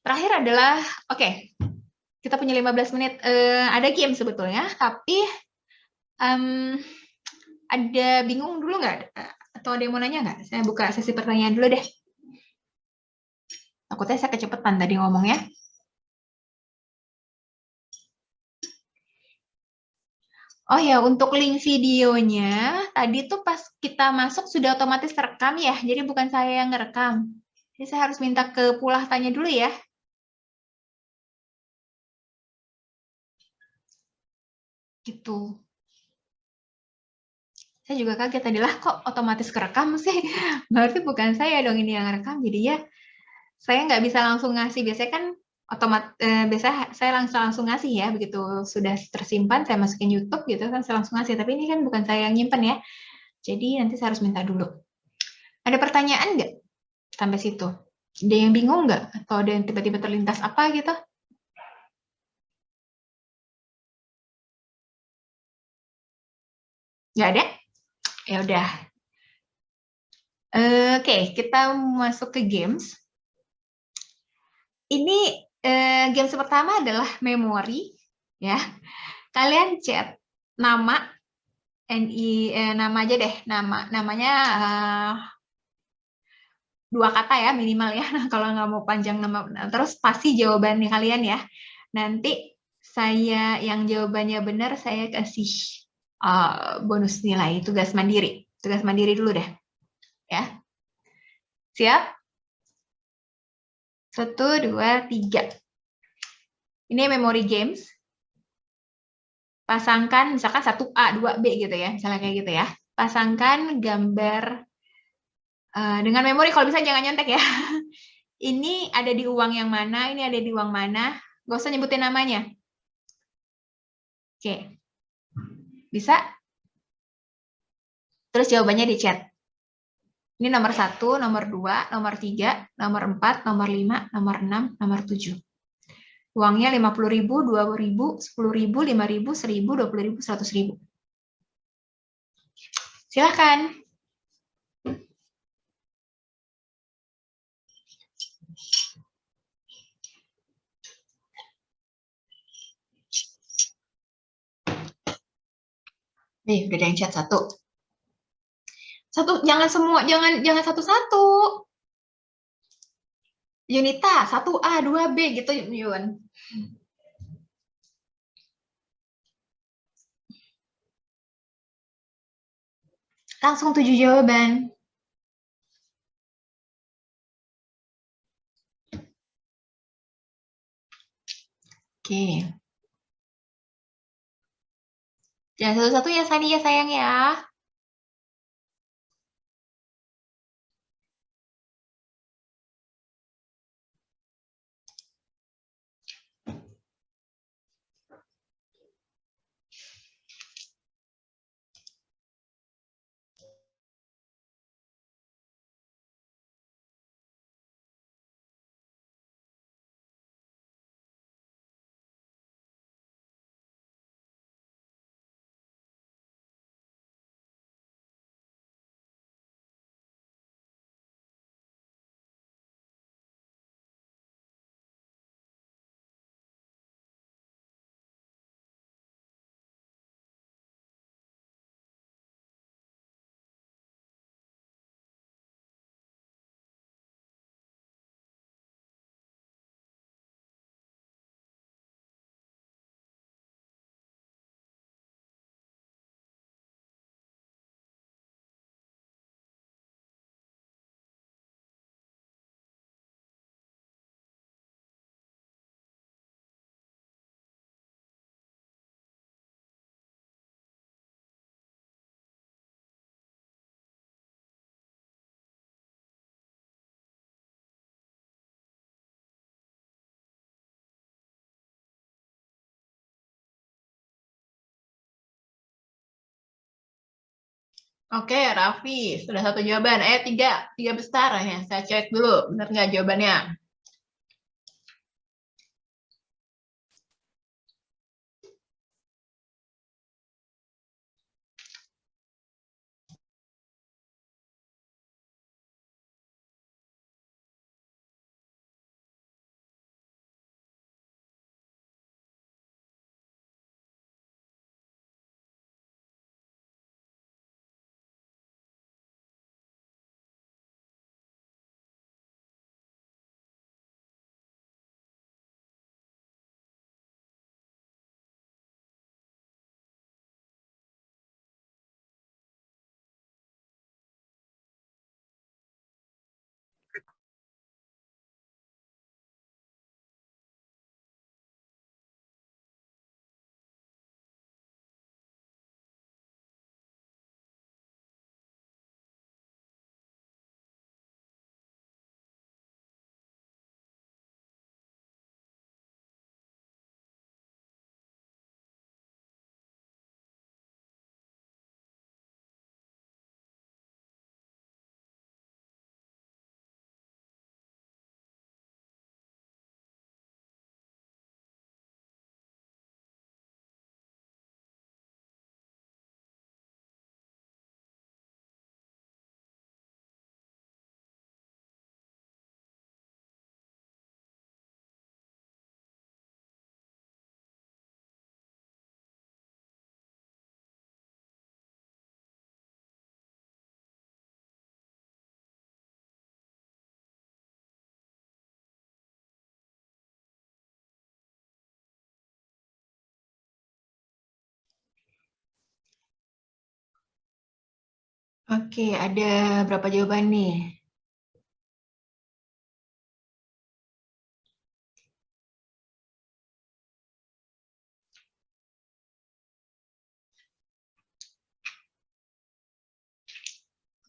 Terakhir adalah, kita punya 15 menit. Ada game sebetulnya, tapi ada bingung dulu nggak? Atau ada yang mau nanya nggak? Saya buka sesi pertanyaan dulu deh. Takutnya saya kecepatan tadi ngomongnya. Oh ya, untuk link videonya, tadi tuh pas kita masuk sudah otomatis terekam ya, jadi bukan saya yang ngerekam. Jadi saya harus minta ke Pulah tanya dulu ya. Gitu. Saya juga kaget tadi lah kok otomatis kerekam sih. Berarti bukan saya dong ini yang rekam. Jadi ya saya nggak bisa langsung ngasih. Biasanya kan biasa saya langsung ngasih ya. Begitu sudah tersimpan saya masukin YouTube gitu kan saya langsung ngasih. Tapi ini kan bukan saya yang nyimpen ya. Jadi nanti saya harus minta dulu. Ada pertanyaan nggak sampai situ? Ada yang bingung nggak? Atau ada yang tiba-tiba terlintas apa gitu? Nggak ada? Ya udah. Oke, kita masuk ke games. Ini games pertama adalah memori, ya. Kalian chat nama, nama aja deh, namanya 2 kata ya minimal ya. Nah, kalau nggak mau panjang nama, terus pasti jawabannya kalian ya. Nanti saya yang jawabannya benar saya kasih bonus nilai tugas mandiri. Tugas mandiri dulu deh, ya. Siap? 1, 2, 3. Ini memory games. Pasangkan misalkan 1A, 2B gitu ya, misalnya kayak gitu ya. Pasangkan gambar dengan memori, kalau bisa jangan nyontek ya. Ini ada di uang yang mana, ini ada di uang mana, gak usah nyebutin namanya. Oke, bisa? Terus jawabannya di chat. Ini nomor 1, nomor 2, nomor 3, nomor 4, nomor 5, nomor 6, nomor 7. Uangnya 50.000, 20.000, 10.000, 5.000, 1.000, 20.000, 100.000. Silahkan. Nih, udah ada yang chat 1. Jangan semua, jangan satu-satu. Yunita, 1A, 2B gitu, Yun. Langsung 7 jawaban. Oke. Jangan satu-satu ya, Sani ya sayang ya. Oke, Raffi, sudah 1 jawaban. 3 besar ya. Saya cek dulu, benar nggak jawabannya? Oke, ada berapa jawaban nih?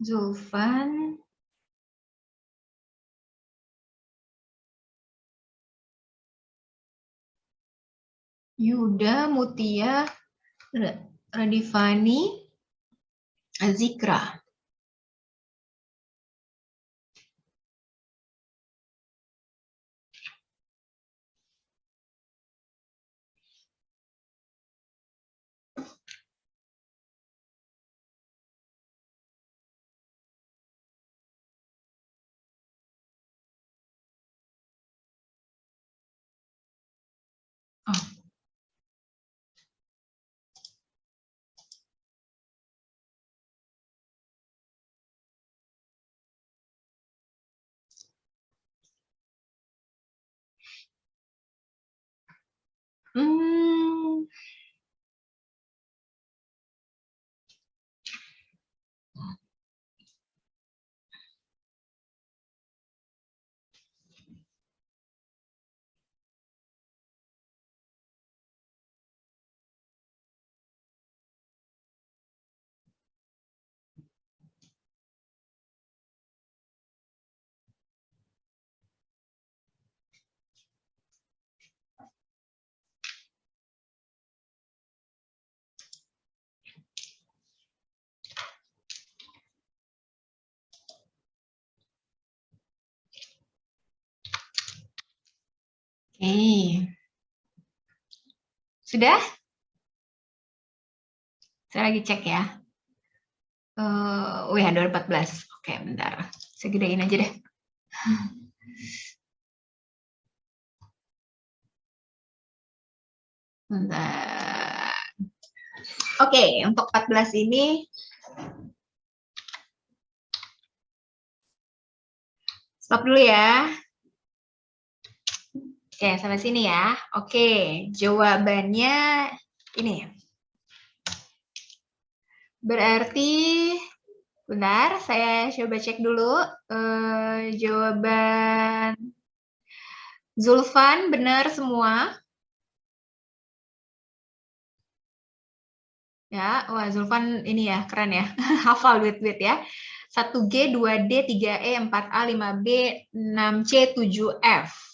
Zulfan, Yuda, Mutia, Radifani, Azikra. Oh. Hmm. Oke. Sudah? Saya lagi cek ya. Oh ya, 2014. Oke, bentar. Saya gedein aja deh. Bentar. Oke, untuk 14 ini stop dulu ya. Oke, sampai sini ya. Oke, jawabannya ini. Berarti, benar, saya coba cek dulu. Jawaban Zulfan benar semua. Ya, wah Zulfan ini ya, keren ya. Hafal duit-duit ya. 1G, 2D, 3E, 4A, 5B, 6C, 7F.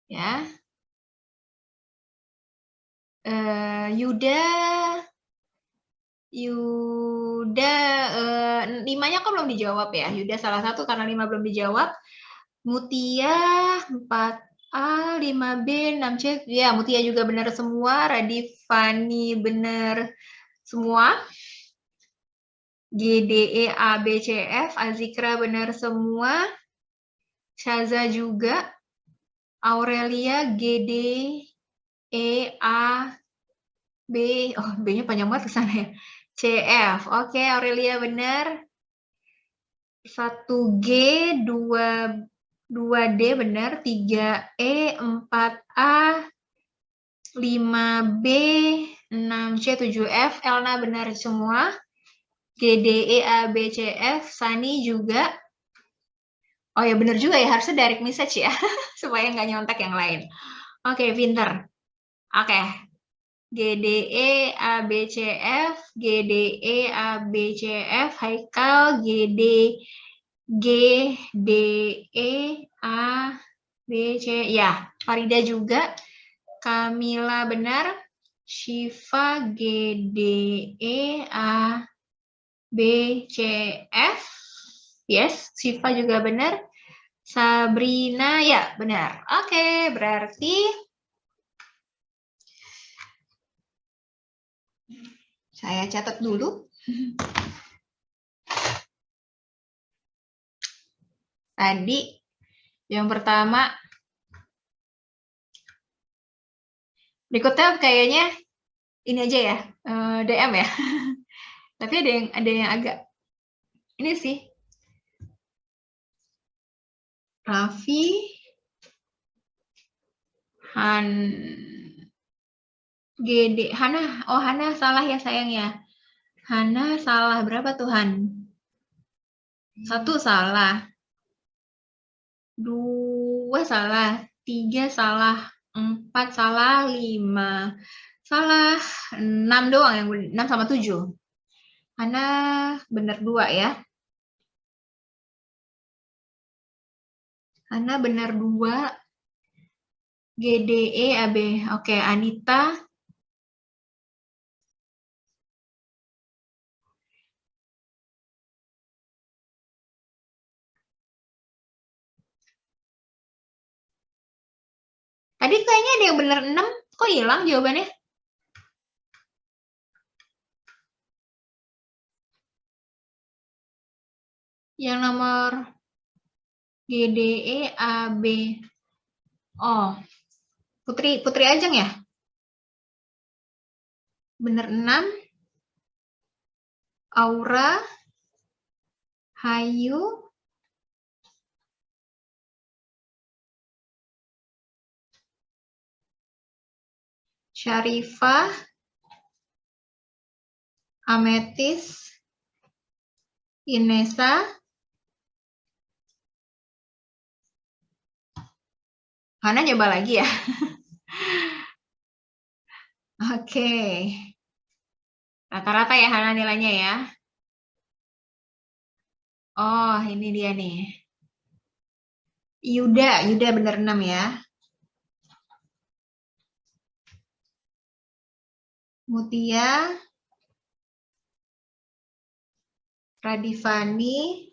Ya. Yuda, 5-nya kok belum dijawab ya. Yuda salah satu karena 5 belum dijawab. Mutia 4A, 5B, 6C. Ya, Mutia juga benar semua. Radifani benar semua. GDE, A, B, C, F. Azikra benar semua. Syaza juga. Aurelia, GD, E, A, B. Oh, B-nya panjang banget ke sana ya. CF. Oke, Aurelia benar. 1G, 2D benar. 3E, 4A, 5B, 6C, 7F. Elna benar semua. GDE, A, B, C, F. Sani juga. Oh ya, benar juga ya. Harusnya direct message ya. Supaya nggak nyontek yang lain. Oke, pinter. Oke. GDE, A, B, C, F. GDE, A, B, C, F. Haikal, GD, G, D, E, A, B, C. Ya, Farida juga. Kamila benar. Syifa, G, D, E, A, B, C, F. Yes, Syifa juga benar. Sabrina, ya benar. Oke, berarti saya catat dulu. Tadi yang pertama, berikutnya kayaknya ini aja ya, DM ya. Tapi ada yang agak ini sih. Raffi, GD, Hana, oh Hana salah ya sayang ya. Hana salah berapa tuh Han? 1 salah. 2 salah. 3 salah. 4 salah. 5 salah. 6 doang yang 6 sama 7. Hana benar 2 ya. Hana benar 2. GDE AB. Oke, Anita. Tadi kayaknya ada yang benar 6. Kok hilang jawabannya? Yang nomor GDE AB. Oh, Putri Ajeng ya? Bener 6. Aura, Hayu, Syarifah, Ametis, Inesa, Hana nyoba lagi ya. Oke. Rata-rata ya Hana nilainya ya. Oh, ini dia nih. Yuda bener 6 ya. Mutia, Radifani,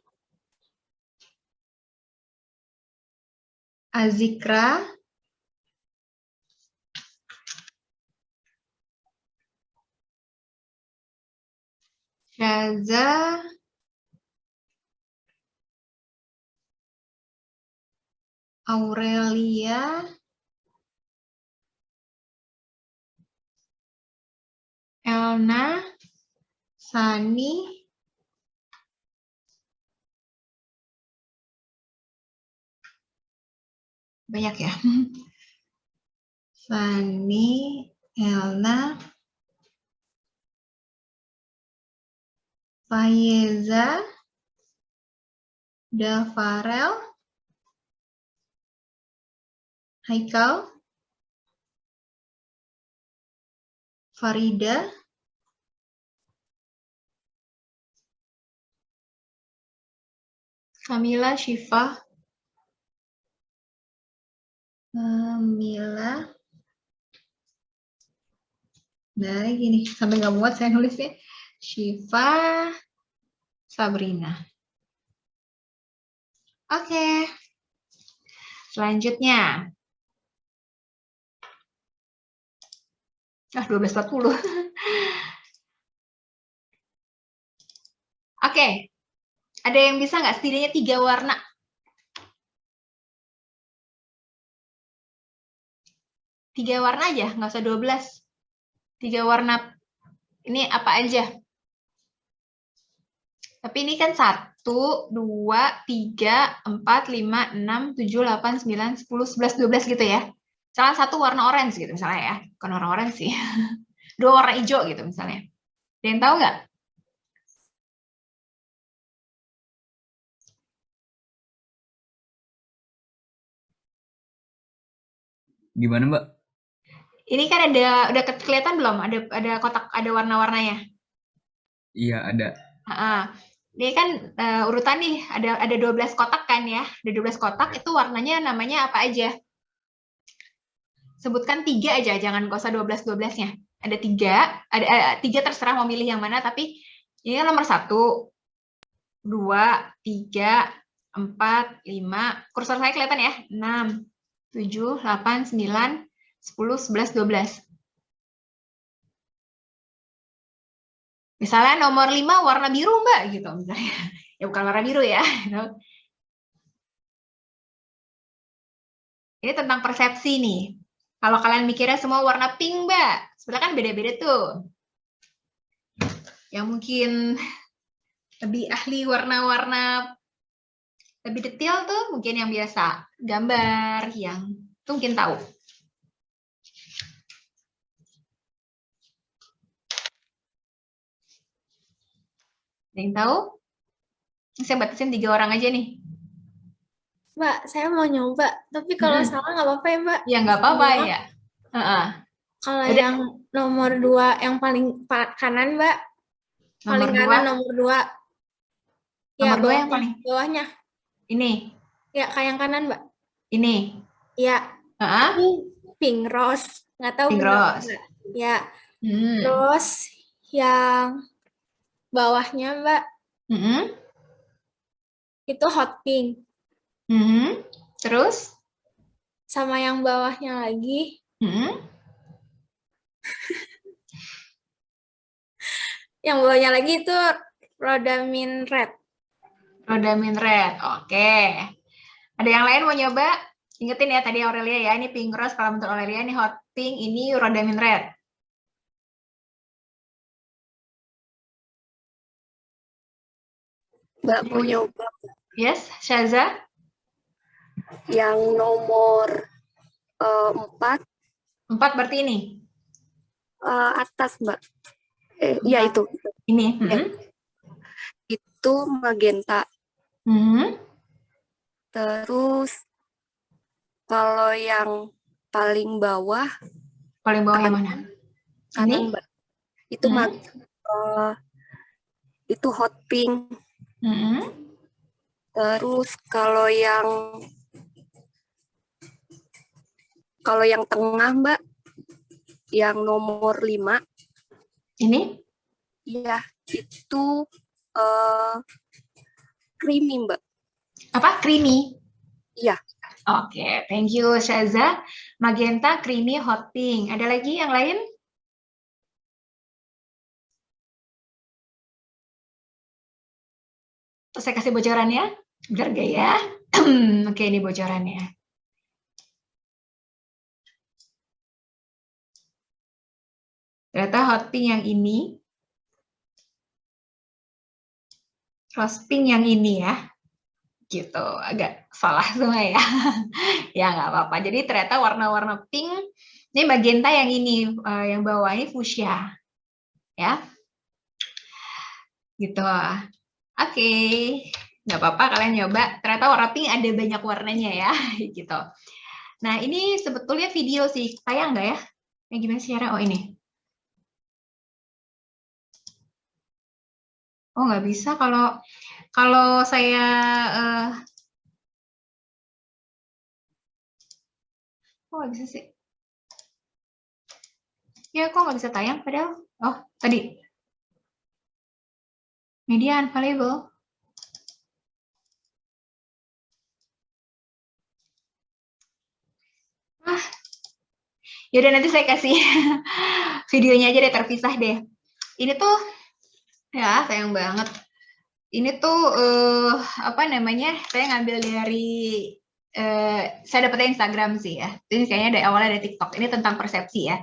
Azikra, Syaza, Aurelia, Elna, Sani, banyak ya. Sani, Elna, Fayeza, Dafarel, Haikal, Farida, Kamila, Syifa, Mila, nah gini sampai nggak muat saya nulisnya. Syifa, Sabrina. Oke. Selanjutnya. 12.40. Oke. Ada yang bisa nggak setidaknya 3 warna? 3 warna aja, nggak usah 12. 3 warna. Ini apa aja? Tapi ini kan 1, 2, 3, 4, 5, 6, 7, 8, 9, 10, 11, 12 gitu ya. Salah satu warna orange gitu misalnya ya. Bukan warna orange sih. 2 warna hijau gitu misalnya. Ada yang tahu nggak? Gimana, Mbak? Ini kan udah kelihatan belum? Ada kotak, ada warna-warnanya. Iya, ada. Ini kan urutan nih, ada 12 kotak kan ya. Ada 12 kotak, itu warnanya namanya apa aja? Sebutkan 3 aja, jangan nggak usah 12-12-nya. Ada 3, ada 3 terserah mau milih yang mana, tapi ini nomor 1, 2, 3, 4, 5. Kursor saya kelihatan ya? 6, 7, 8, 9, 10, 11, 12. Misalnya nomor 5 warna biru, Mbak, gitu misalnya. Ya bukan warna biru ya. Ini tentang persepsi nih. Kalau kalian mikirnya semua warna pink, Mbak, sebenarnya kan beda-beda tuh. Yang mungkin lebih ahli warna-warna lebih detail tuh mungkin yang biasa gambar, yang tuh mungkin tahu. Ada yang tahu? Saya batasin 3 orang aja nih. Mbak, saya mau nyoba, tapi kalau salah nggak apa-apa ya, Mbak? Ya nggak apa-apa Mbak, ya. Heeh. Kalau Udah. yang nomor 2, yang paling kanan, Mbak. Nomor Paling 2. kanan nomor 2. Ya, Nomor 2 yang paling bawahnya. ini. Ya, kayak yang kanan, Mbak. Ini. Ya, Heeh. ini pink rose. Nggak tahu Pink benar rose. nggak. Ya, Hmm. terus yang bawahnya, Mbak, itu hot pink. Terus? Sama yang bawahnya lagi, yang bawahnya lagi itu rhodamine red. Rhodamine red. Oke. Ada yang lain mau nyoba? Ingetin ya tadi Aurelia ya, ini pink rose, kalau menurut Aurelia ini hot pink, ini rhodamine red. Mbak mau nyoba Yes, Syaza? yang nomor 4 4 berarti ini? atas, Mbak. Iya itu. Ini? Itu magenta. Terus kalau yang paling bawah. Paling bawah yang mana? Kanan, Mbak. Itu itu hot pink. Terus kalau yang tengah, Mbak, yang nomor 5. Ini? Iya, itu creamy, Mbak. Apa? Creamy? Iya. Oke, thank you Syaza. Magenta, creamy, hot pink. Ada lagi yang lain? Terus saya kasih bocorannya? Benar gak ya? Oke, ini bocorannya. Ternyata hot pink yang ini. Rose pink yang ini ya. Gitu, agak salah semua ya. Ya, nggak apa-apa. Jadi ternyata warna-warna pink, ini magenta yang ini, yang bawah ini fuchsia. Ya. Gitu. Oke, nggak apa-apa kalian nyoba. Ternyata warna pink ada banyak warnanya ya, gitu. Nah ini sebetulnya video sih, tayang nggak ya? Gimana sih cara? Oh ini. Oh nggak bisa kalau saya. Kok nggak bisa sih? Ya kok nggak bisa tayang padahal? Oh tadi. Media unavailable. Yaudah nanti saya kasih videonya aja deh, terpisah deh. Ini tuh ya sayang banget. Ini tuh apa namanya? Saya ngambil dari saya dapetnya Instagram sih ya. Ini kayaknya dari awalnya dari TikTok. Ini tentang persepsi ya.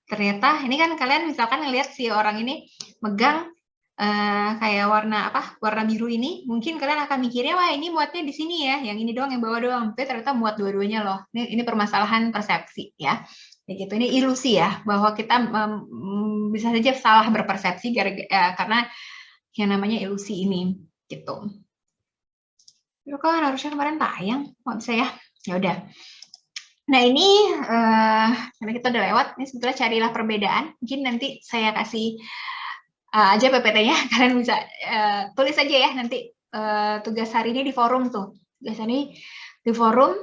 Ternyata ini kan kalian misalkan ngelihat si orang ini megang kayak warna biru ini, mungkin kalian akan mikirnya wah ini muatnya di sini ya, yang ini doang, yang bawah doang. Tapi ternyata muat dua-duanya loh. Ini permasalahan persepsi ya. Gitu, ini ilusi ya, bahwa kita bisa saja salah berpersepsi karena yang namanya ilusi ini gitu. Itu kan harusnya kemarin tayang, kok bisa ya? Ya udah. Nah ini karena kita udah lewat, ini sebetulnya carilah perbedaan. Mungkin nanti saya kasih aja PPT-nya, kalian bisa tulis aja ya nanti tugas hari ini di forum tuh. Tugas ini di forum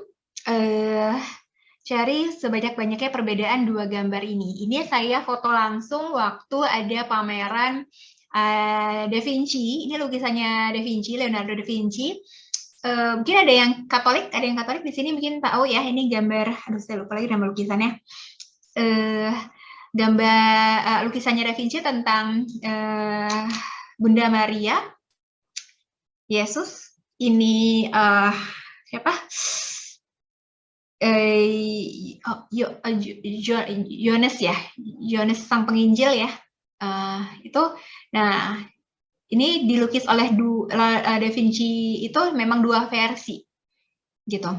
cari sebanyak-banyaknya perbedaan dua gambar ini. Ini saya foto langsung waktu ada pameran Da Vinci. Ini lukisannya Da Vinci, Leonardo da Vinci. Mungkin ada yang Katolik di sini mungkin tahu ya, ini gambar, aduh saya lupa lagi nama lukisannya. Gambar lukisannya Da Vinci tentang Bunda Maria, Yesus. Ini siapa? Yohanes ya, Yohanes sang penginjil ya. Itu, nah ini dilukis oleh Da Vinci itu memang dua versi, gitu.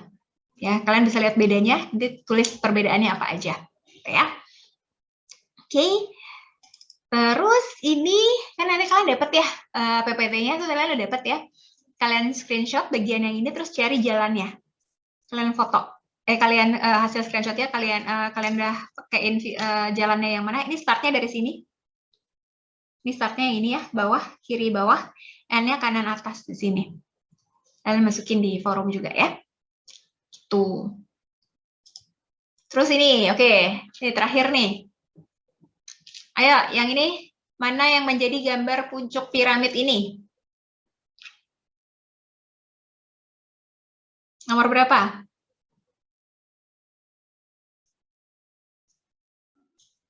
Ya, kalian bisa lihat bedanya. Nanti tulis perbedaannya apa aja, gitu ya. Oke. Terus ini kan nanti kalian dapat ya PPT-nya tuh kalian udah dapat ya. Kalian screenshot bagian yang ini terus cari jalannya. Kalian foto. Kalian hasil screenshotnya kalian udah pakaiin jalannya yang mana? Ini startnya dari sini. Ini startnya yang ini ya, bawah, kiri bawah, N-nya kanan atas di sini. Kalian masukin di forum juga ya. Tuh. Terus ini, oke, ini terakhir nih. Ayo, yang ini mana yang menjadi gambar puncuk piramid ini? Nomor berapa?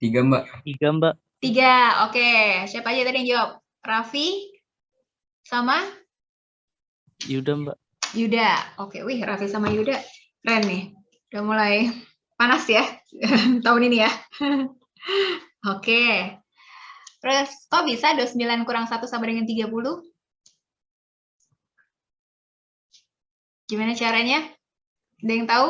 3, Mbak. 3, Mbak. 3, oke. Siapa aja tadi yang jawab? Raffi sama Yuda, Mbak. Yuda. Oke, wih Raffi sama Yuda keren nih. Udah mulai panas ya tahun ini ya. Oke. Terus kok bisa 29 kurang 1 sama dengan 30? Gimana caranya? Ada yang tahu?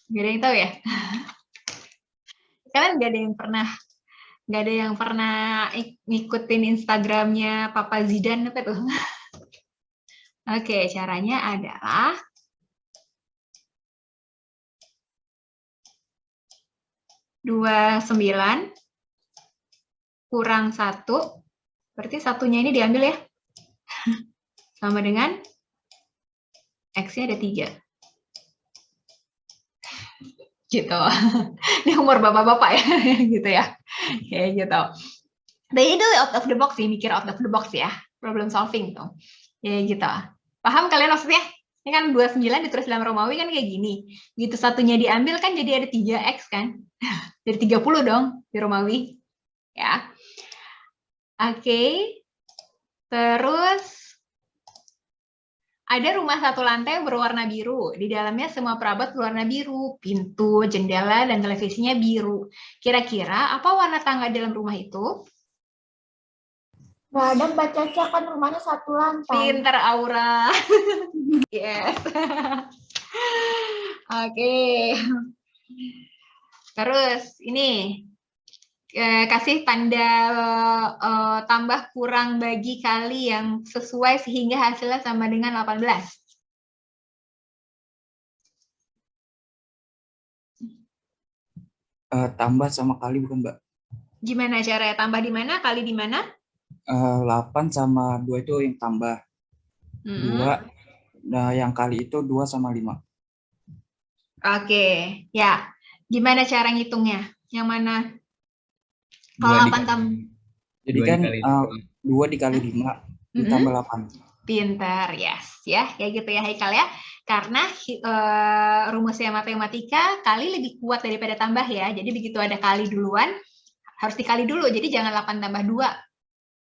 Gak ada yang tahu ya? Kalian gak ada yang pernah ngikutin Instagramnya Papa Zidane apa tuh? Oke, caranya adalah dua 9 kurang 1, berarti satunya ini diambil ya, sama dengan X-nya ada 3. Gitu. Ini umur bapak-bapak ya, gitu ya. Kayak gitu. Tapi itu out of the box sih, mikir out of the box ya. Problem solving tuh. Kayak gitu. Paham kalian maksudnya? Ini kan 29 ditulis dalam Romawi kan kayak gini. Gitu satunya diambil kan jadi ada 3X kan. Jadi 30 dong di Romawi. Ya. Oke. Terus ada rumah satu lantai berwarna biru. Di dalamnya semua perabot berwarna biru. Pintu, jendela, dan televisinya biru. Kira-kira apa warna tangga dalam rumah itu? Nggak ada Mbak Caca, kan rumahnya satu lantai. Pinter Aura. Yes. Oke. Terus ini kasih tanda tambah kurang bagi kali yang sesuai sehingga hasilnya sama dengan 18. Tambah sama kali bukan, Mbak? Gimana caranya? Tambah di mana? Kali di mana? 8 sama 2 itu yang tambah. 2, nah yang kali itu 2 sama 5. Oke, ya. Gimana cara ngitungnya? Yang mana? Kalau 8 tambah. Jadi kan 2 dikali 5 ditambah 8. Pinter, yes. Ya, kayak gitu ya Haikal ya. Karena rumusnya matematika, kali lebih kuat daripada tambah ya. Jadi begitu ada kali duluan, harus dikali dulu. Jadi jangan 8 tambah 2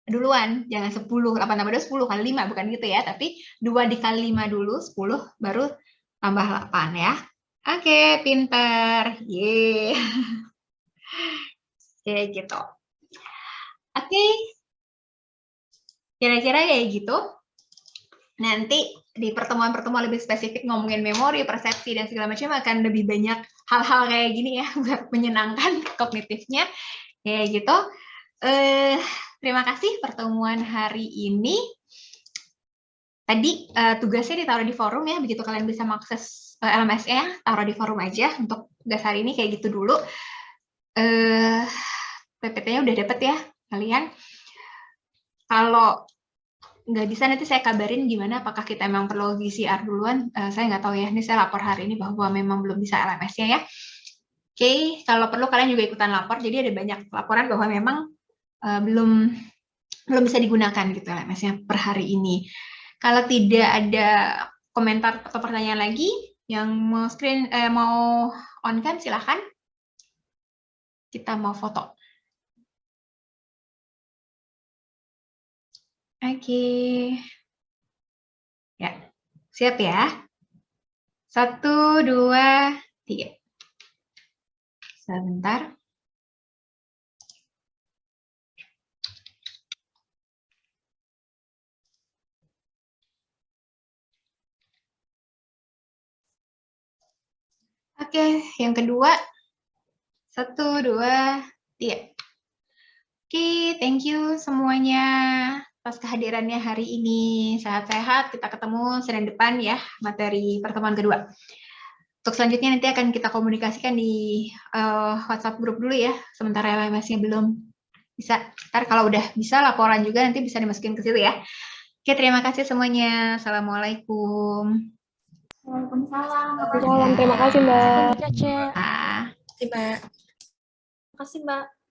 duluan, jangan 10. 8 tambah 2, 10 kali 5, bukan gitu ya. Tapi 2 dikali 5 dulu, 10, baru tambah 8 ya. Oke, pinter. Yeay. Kayak gitu. Oke. Kira-kira kayak gitu. Nanti di pertemuan-pertemuan lebih spesifik ngomongin memori, persepsi, dan segala macam akan lebih banyak hal-hal kayak gini ya, buat menyenangkan kognitifnya. Kayak gitu. Terima kasih pertemuan hari ini. Tadi tugasnya ditaruh di forum ya, begitu kalian bisa mengakses LMS-nya, taruh di forum aja untuk tugas hari ini kayak gitu dulu. PPT-nya udah dapet ya kalian. Kalau nggak bisa nanti saya kabarin gimana, apakah kita memang perlu PCR duluan. Saya nggak tahu ya, ini saya lapor hari ini bahwa memang belum bisa LMS-nya ya. Oke, kalau perlu kalian juga ikutan lapor. Jadi ada banyak laporan bahwa memang belum bisa digunakan gitu LMS-nya per hari ini. Kalau tidak ada komentar atau pertanyaan lagi yang mau mau on cam silahkan. Kita mau foto. Oke. Ya, siap ya. 1, 2, 3. Sebentar. Oke, yang kedua. 1, 2, 3. Oke, thank you semuanya atas kehadirannya hari ini. Sehat-sehat, kita ketemu Senin depan ya, materi pertemuan kedua. Untuk selanjutnya nanti akan kita komunikasikan di WhatsApp grup dulu ya, sementara LMS-nya belum bisa. Ntar kalau udah bisa laporan juga nanti bisa dimasukin ke situ ya. Oke, terima kasih semuanya. Assalamualaikum. Waalaikumsalam. Terima kasih, Mbak. Ah. Terima kasih, Mbak.